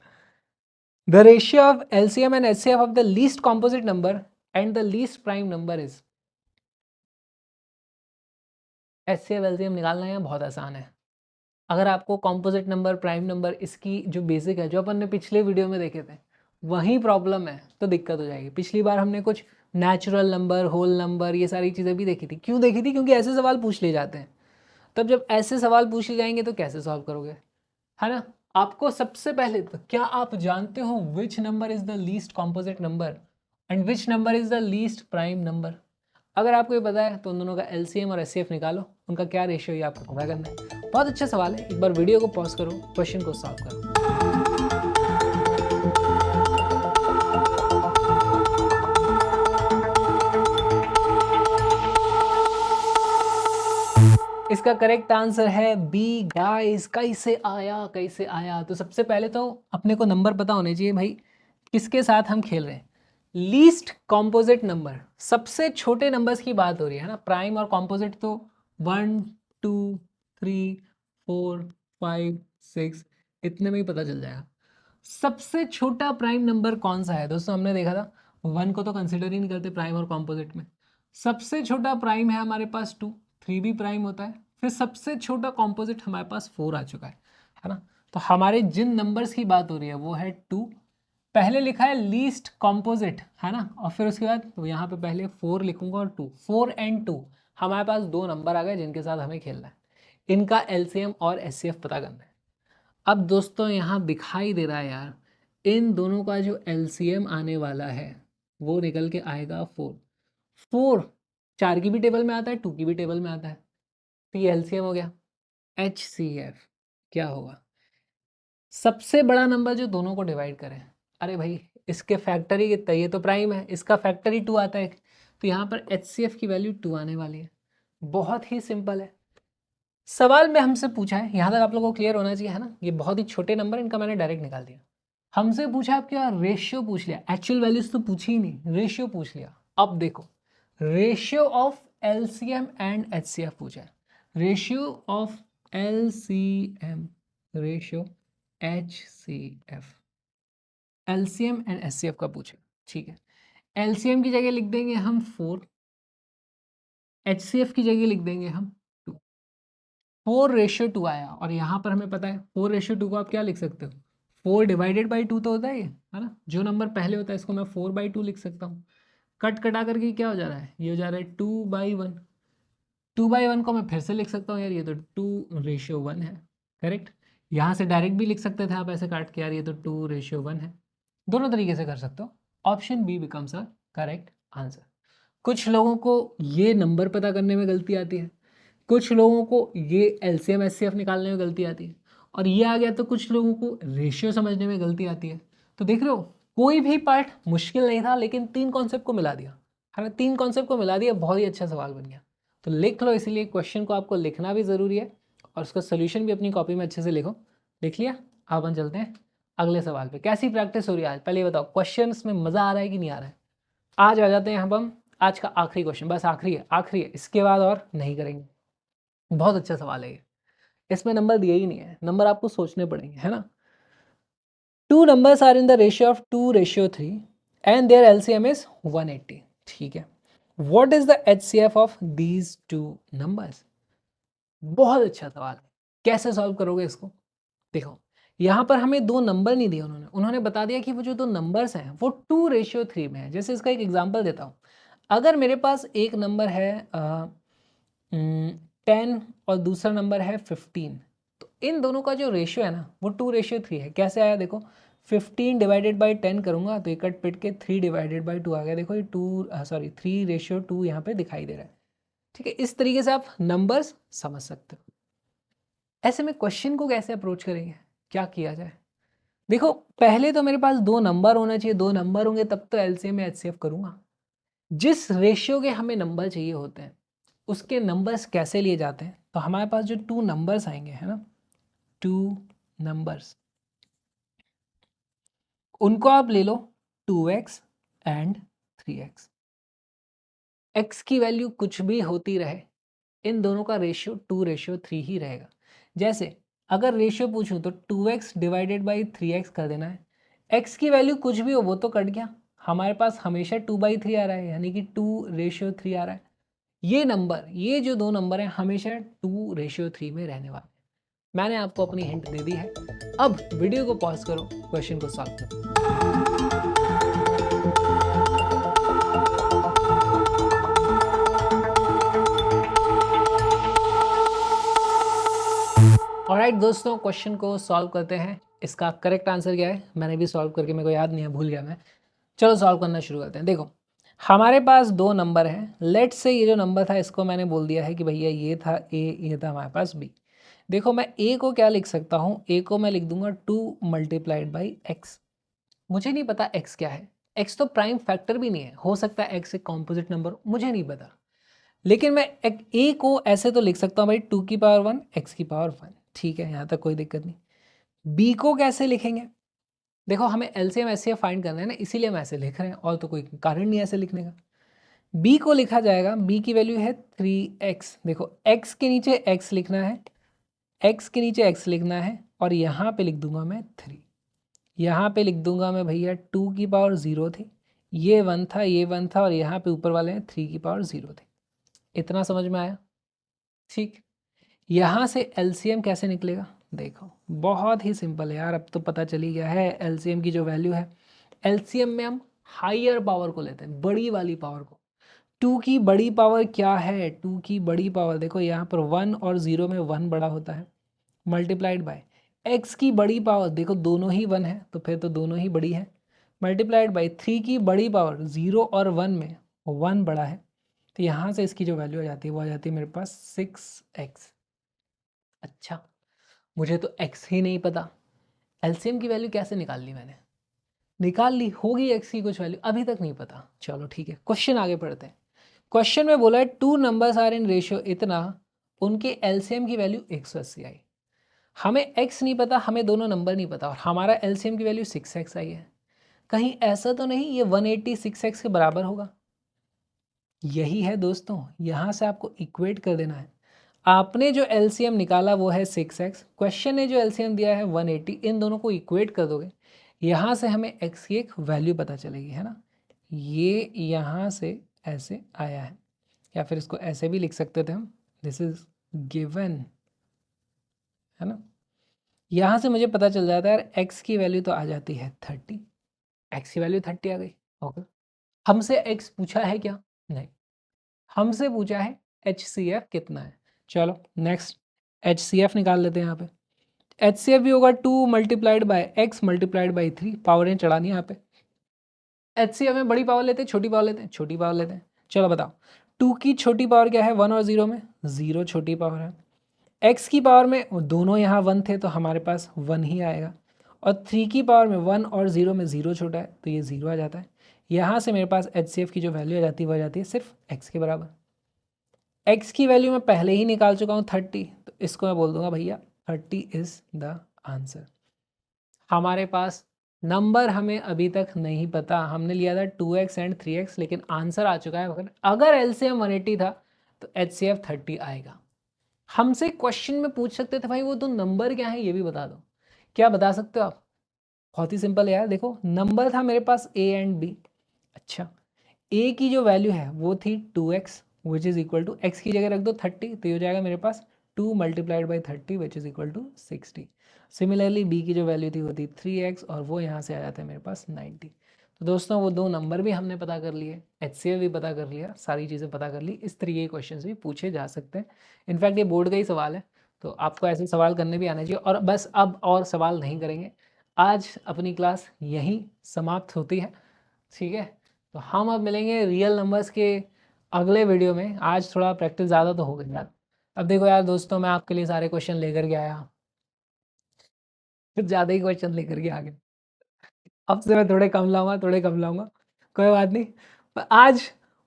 The ratio of LCM and HCF of the least composite number and the least prime number is. HCF LCM निकालना है, बहुत आसान है। अगर आपको कॉम्पोजिट नंबर, प्राइम नंबर, इसकी जो बेसिक है, जो अपन ने पिछले वीडियो में देखे थे, वही प्रॉब्लम है तो दिक्कत हो जाएगी। पिछली बार हमने कुछ नेचुरल नंबर, होल नंबर, ये सारी चीज़ें भी देखी थी। क्यों देखी थी? क्योंकि ऐसे सवाल पूछ लिए जाते हैं। तब जब ऐसे सवाल पूछ लिए जाएंगे तो कैसे सॉल्व करोगे, है ना। आपको सबसे पहले तो क्या आप जानते हो which number is the least composite number and which number is the least prime number? अगर आपको ये पता है तो उन दोनों का LCM और HCF निकालो, उनका क्या रेशियो है आपको पता करना है। बहुत अच्छा सवाल है, एक बार वीडियो को पॉज करो, क्वेश्चन को सॉल्व करो। इसका करेक्ट आंसर है बी गाइस। कैसे आया? तो सबसे पहले तो अपने को नंबर पता होने चाहिए भाई, किसके साथ हम खेल रहे हैं। लीस्ट कॉम्पोजिट नंबर, सबसे छोटे नंबर्स की बात हो रही है ना। प्राइम और कॉम्पोजिट तो 1 2 3 4 5 6, इतने में ही पता चल जाएगा। सबसे छोटा प्राइम नंबर कौन सा है दोस्तों? हमने देखा था 1 को तो कंसिडर ही नहीं करते प्राइम और कॉम्पोजिट में। सबसे छोटा प्राइम है हमारे पास 2, 3 भी प्राइम होता है। फिर सबसे छोटा कॉम्पोजिट हमारे पास 4 आ चुका है ना। तो हमारे जिन नंबर्स की बात हो रही है वो है 2, पहले लिखा है लीस्ट कॉम्पोजिट, है ना, और फिर उसके बाद तो यहाँ पे पहले 4 लिखूंगा और 2, 4 एंड 2, हमारे पास 2 नंबर आ गए जिनके साथ हमें खेलना है। इनका एलसीएम और एचसीएफ पता करना है। अब दोस्तों यहाँ दिखाई दे रहा है यार, इन दोनों का जो एलसीएम आने वाला है वो निकल के आएगा 4। 4 4 की भी टेबल में आता है, 2 की भी टेबल में आता है, तो ये एलसीएम हो गया। एचसीएफ क्या होगा? सबसे बड़ा नंबर जो दोनों को डिवाइड करे। अरे भाई इसके फैक्टर ही कितना, ये तो प्राइम है, इसका फैक्टर ही 2 आता है, तो यहाँ पर एचसीएफ की वैल्यू 2 आने वाली है। बहुत ही सिंपल है। सवाल में हमसे पूछा है, यहाँ तक आप लोगों को क्लियर होना चाहिए, है ना। ये बहुत ही छोटे नंबर, इनका मैंने डायरेक्ट निकाल दिया। हमसे पूछा आप क्या, रेशियो पूछ लिया, एक्चुअल वैल्यूज तो पूछी ही नहीं, रेशियो पूछ लिया। अब देखो ratio of LCM and HCF पूछा है। Ratio of LCM, ratio HCF, LCM and HCF का पूछे, ठीक है। एलसीएम की जगह लिख देंगे हम 4, एचसीएफ की जगह लिख देंगे हम 2। 4:2 आया, और यहाँ पर हमें पता है 4:2 को आप क्या लिख सकते हो, 4 डिवाइडेड बाई 2 तो होता है ये, है ना। जो नंबर पहले होता है इसको मैं 4/2 लिख सकता हूँ। कट कटा करके क्या हो जा रहा है, ये हो जा रहा है 2/1। 2/1 को मैं फिर से लिख सकता हूँ यार, ये तो 2:1 है, करेक्ट। यहाँ से डायरेक्ट भी लिख सकते थे आप ऐसे काट के, यार ये तो 2:1 है। दोनों तरीके से कर सकते हो। Option B becomes a correct answer. कुछ लोगों को ये नंबर पता करने में गलती आती है, कुछ लोगों को ये एलसीएम एचसीएफ निकालने में गलती आती है, और ये आ गया तो कुछ लोगों को रेशियो समझने में गलती आती है। तो देख रहे हो कोई भी पार्ट मुश्किल नहीं था, लेकिन 3 कॉन्सेप्ट को मिला दिया, है ना। 3 कॉन्सेप्ट को मिला दिया, बहुत ही अच्छा सवाल बन गया। तो लिख लो, इसीलिए क्वेश्चन को आपको लिखना भी ज़रूरी है, और उसका सोल्यूशन भी अपनी कॉपी में अच्छे से लिखो। लिख लिया? आप अपन चलते हैं अगले सवाल पे। कैसी प्रैक्टिस हो रही है आज, पहले ये बताओ, क्वेश्चंस में मज़ा आ रहा है कि नहीं आ रहा है? आज आ जाते हैं हम आज का आखिरी क्वेश्चन, बस आखिरी है, आखिरी है, इसके बाद और नहीं करेंगे। बहुत अच्छा सवाल है ये, इसमें नंबर दिए ही नहीं है, नंबर आपको सोचने पड़ेंगे, है ना। 2 numbers are in the ratio of 2:3 and their LCM is 180, ठीक है। What is the HCF of these 2 numbers? बहुत अच्छा सवाल है, कैसे सॉल्व करोगे इसको? देखो यहाँ पर हमें 2 नंबर नहीं दिए उन्होंने बता दिया कि वो जो 2 नंबर्स हैं वो 2:3 में है। जैसे इसका एक एग्जांपल देता हूँ, अगर मेरे पास एक नंबर है 10 और दूसरा नंबर है 15, तो इन दोनों का जो रेशियो है ना वो 2:3 है। कैसे आया देखो, 15 डिवाइडेड बाई 10 करूँगा तो ये कट पिट के 3 डिवाइडेड बाई 2 आ गया। देखो ये 3:2 यहाँ पे दिखाई दे रहा है, ठीक है। इस तरीके से आप नंबर्स समझ सकते हो। ऐसे में क्वेश्चन को कैसे अप्रोच करेंगे, क्या किया जाए? देखो पहले तो मेरे पास 2 नंबर होना चाहिए, 2 नंबर होंगे तब तो एलसीएम या एचसीएफ करूँगा। जिस रेशियो के हमें नंबर चाहिए होते हैं उसके नंबर्स कैसे लिए जाते हैं, तो हमारे पास जो 2 नंबर्स आएंगे, है ना, 2 नंबर्स, उनको आप ले लो 2x एंड 3x। x की वैल्यू कुछ भी होती रहे, इन दोनों का रेशियो 2:3 ही रहेगा। जैसे अगर रेशियो पूछूं तो 2x डिवाइडेड बाई 3x कर देना है। x की वैल्यू कुछ भी हो वो तो कट गया, हमारे पास हमेशा 2/3 आ रहा है, यानी कि 2:3 आ रहा है। ये नंबर, ये जो 2 नंबर हैं हमेशा 2:3 में रहने वाले हैं। मैंने आपको अपनी हिंट दे दी है। अब वीडियो को पॉज करो, क्वेश्चन को सॉल्व करो। ऑलराइट दोस्तों, क्वेश्चन को सॉल्व करते हैं। इसका करेक्ट आंसर क्या है मैंने भी सॉल्व करके, मेरे को याद नहीं है, भूल गया मैं। चलो सॉल्व करना शुरू करते हैं। देखो हमारे पास 2 नंबर हैं। लेट्स से ये जो नंबर था इसको मैंने बोल दिया है कि भैया ये था ए, ये था हमारे पास बी। देखो मैं ए को क्या लिख सकता हूँ, ए को मैं लिख दूंगा 2 मल्टीप्लाइड बाई एक्स। मुझे नहीं पता एक्स क्या है, एक्स तो प्राइम फैक्टर भी नहीं है, हो सकता है एक्स एक कॉम्पोजिट नंबर, मुझे नहीं पता। लेकिन मैं ए को ऐसे तो लिख सकता हूँ भाई 2 की पावर 1 एक्स की पावर 1, ठीक है, यहाँ तक कोई दिक्कत नहीं। बी को कैसे लिखेंगे, देखो हमें एलसीएम एचसीएफ फाइंड करना है ना, इसीलिए हम ऐसे लिख रहे हैं, और तो कोई कारण नहीं ऐसे लिखने का। b को लिखा जाएगा, b की वैल्यू है 3x। देखो x के नीचे x लिखना है, x के नीचे x लिखना है, और यहाँ पे लिख दूंगा मैं 3। यहाँ पे लिख दूंगा मैं भैया 2 की पावर 0 थी, ये 1 था, ये 1 था, और यहाँ पे ऊपर वाले में 3 की पावर 0 थी। इतना समझ में आया? ठीक। यहाँ से एलसीएम कैसे निकलेगा? देखो बहुत ही सिंपल है यार, अब तो पता चल ही गया है एलसीएम की जो वैल्यू है। एलसीएम में हम हायर पावर को लेते हैं, बड़ी वाली पावर को। 2 की बड़ी पावर क्या है? 2 की बड़ी पावर देखो यहाँ पर 1 और 0 में 1 बड़ा होता है, मल्टीप्लाइड बाय x की बड़ी पावर, देखो दोनों ही 1 है तो फिर तो दोनों ही बड़ी है, मल्टीप्लाइड बाय 3 की बड़ी पावर, 0 और 1 में 1 बड़ा है, तो यहाँ से इसकी जो वैल्यू आ जाती है वो आ जाती है मेरे पास 6x। अच्छा, मुझे तो x ही नहीं पता, एलसीएम की वैल्यू कैसे निकाल ली मैंने? निकाल ली होगी x की कुछ वैल्यू, अभी तक नहीं पता। चलो ठीक है, क्वेश्चन आगे पढ़ते हैं। क्वेश्चन में बोला है 2 नंबर्स आर इन रेशियो इतना, उनके एलसीएम की वैल्यू 180 आई। हमें x नहीं पता, हमें दोनों नंबर नहीं पता, और हमारा एलसीएम की वैल्यू 6x आई है। कहीं ऐसा तो नहीं ये 186x के बराबर होगा? यही है दोस्तों, यहाँ से आपको इक्वेट कर देना है। आपने जो एलसीएम निकाला वो है 6x, क्वेश्चन ने जो एलसीएम दिया है 180, इन दोनों को इक्वेट कर दोगे, यहाँ से हमें x की एक वैल्यू पता चलेगी, है ना। ये यहाँ से ऐसे आया है, या फिर इसको ऐसे भी लिख सकते थे हम, दिस इज गिवन, है ना। यहाँ से मुझे पता चल जाता है यार x की वैल्यू तो आ जाती है 30, x की वैल्यू 30 आ गई। ओके, हमसे x पूछा है क्या? नहीं, हमसे पूछा है HCF कितना है। चलो नेक्स्ट HCF निकाल लेते हैं। यहाँ पे HCF भी होगा 2 multiplied by x multiplied by 3, पावरें चढ़ानी है यहाँ पे। HCF में बड़ी पावर लेते हैं, छोटी पावर लेते हैं? छोटी पावर लेते हैं। चलो बताओ, 2 की छोटी पावर क्या है? 1 और 0 में 0 छोटी पावर है। x की पावर में दोनों यहाँ 1 थे तो हमारे पास 1 ही आएगा, और 3 की पावर में 1 और 0 में 0 छोटा है तो ये 0 आ जाता है। यहाँ से मेरे पास HCF की जो वैल्यू आ जाती है वो आ जाती है सिर्फ x के बराबर। x की वैल्यू मैं पहले ही निकाल चुका हूँ 30, तो इसको मैं बोल दूंगा भैया 30 इज द आंसर। हमारे पास नंबर हमें अभी तक नहीं पता, हमने लिया था 2x एंड 3x, लेकिन आंसर आ चुका है। अगर एलसीएम 180 था तो HCF 30 आएगा। हमसे क्वेश्चन में पूछ सकते थे भाई वो तो नंबर क्या है ये भी बता दो, क्या बता सकते हो आप? बहुत ही सिंपल है यार, देखो नंबर था मेरे पास a एंड b। अच्छा, a की जो वैल्यू है वो थी 2x which is equal to, x की जगह रख दो 30 तो ये हो जाएगा मेरे पास 2 multiplied by 30 which is equal to 60। Similarly b की जो वैल्यू थी वो थी 3x, और वो यहाँ से आ जाता है मेरे पास 90। तो दोस्तों वो दो नंबर भी हमने पता कर लिए, HCF भी पता कर लिया, सारी चीज़ें पता कर ली। इस तरीके के क्वेश्चन भी पूछे जा सकते हैं। इनफैक्ट ये बोर्ड का ही सवाल है, तो आपको ऐसे सवाल करने भी आने चाहिए। और बस अब और सवाल नहीं करेंगे, आज अपनी क्लास यहीं समाप्त होती है, ठीक है। तो हम अब मिलेंगे रियल नंबर्स के अगले वीडियो में। आज थोड़ा प्रैक्टिस ज़्यादा तो हो गई यार। अब देखो यार दोस्तों, मैं आपके लिए सारे क्वेश्चन लेकर के आया, कुछ ज़्यादा ही क्वेश्चन लेकर के आ गए। अब से मैं थोड़े कम लाऊंगा, थोड़े कम लाऊंगा, कोई बात नहीं। पर आज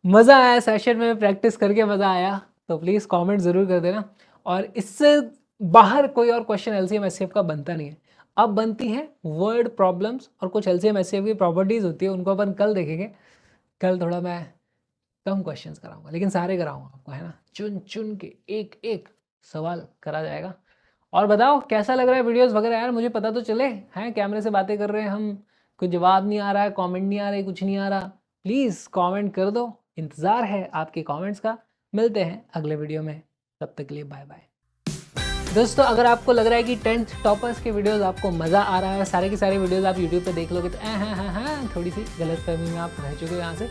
मज़ा आया, सेशन में प्रैक्टिस करके मज़ा आया, तो प्लीज़ कमेंट ज़रूर कर देना। और इससे बाहर कोई और क्वेश्चन एलसीएम एचसीएफ का बनता नहीं है। अब बनती हैं वर्ड प्रॉब्लम्स, और कुछ एलसीएम एचसीएफ की प्रॉपर्टीज़ होती है, उनको अपन कल देखेंगे। कल थोड़ा मैं कम क्वेश्चंस कराऊंगा, लेकिन सारे कराऊंगा आपको, है ना। चुन चुन के एक एक सवाल करा जाएगा। और बताओ कैसा लग रहा है वीडियोस वगैरह यार, मुझे पता तो चले। हैं कैमरे से बातें कर रहे हैं हम, कोई जवाब नहीं आ रहा है, कमेंट नहीं आ रहे, कुछ नहीं आ रहा, प्लीज़ कमेंट कर दो, इंतज़ार है आपके कमेंट्स का। मिलते हैं अगले वीडियो में, तब तक के लिए बाय बाय। दोस्तों अगर आपको लग रहा है कि 10th टॉपर्स के वीडियोस आपको मज़ा आ रहा है, सारे के सारे वीडियोस आप यूट्यूब पे देख लोगे, तो हाँ थोड़ी सी गलतफहमी में आप रह चुके हो। यहाँ से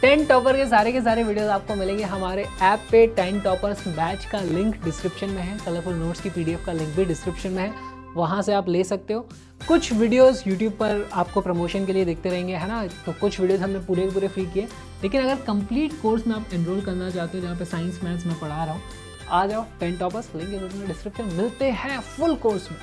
10 टॉपर के सारे वीडियोस आपको मिलेंगे हमारे ऐप पे। 10 टॉपर्स बैच का लिंक डिस्क्रिप्शन में है, कलरफुल नोट्स की PDF का लिंक भी डिस्क्रिप्शन में है, वहाँ से आप ले सकते हो। कुछ वीडियोस यूट्यूब पर आपको प्रमोशन के लिए दिखते रहेंगे, है ना। तो कुछ वीडियोस हमने पूरे के पूरे फ्री किए, लेकिन अगर कंप्लीट कोर्स में आप एनरोल करना चाहते हो, जहाँ पे साइंस मैथ्स में पढ़ा रहा हूँ, आ जाओ 10 टॉपर्स, लिंक है डिस्क्रिप्शन। मिलते हैं फुल कोर्स में।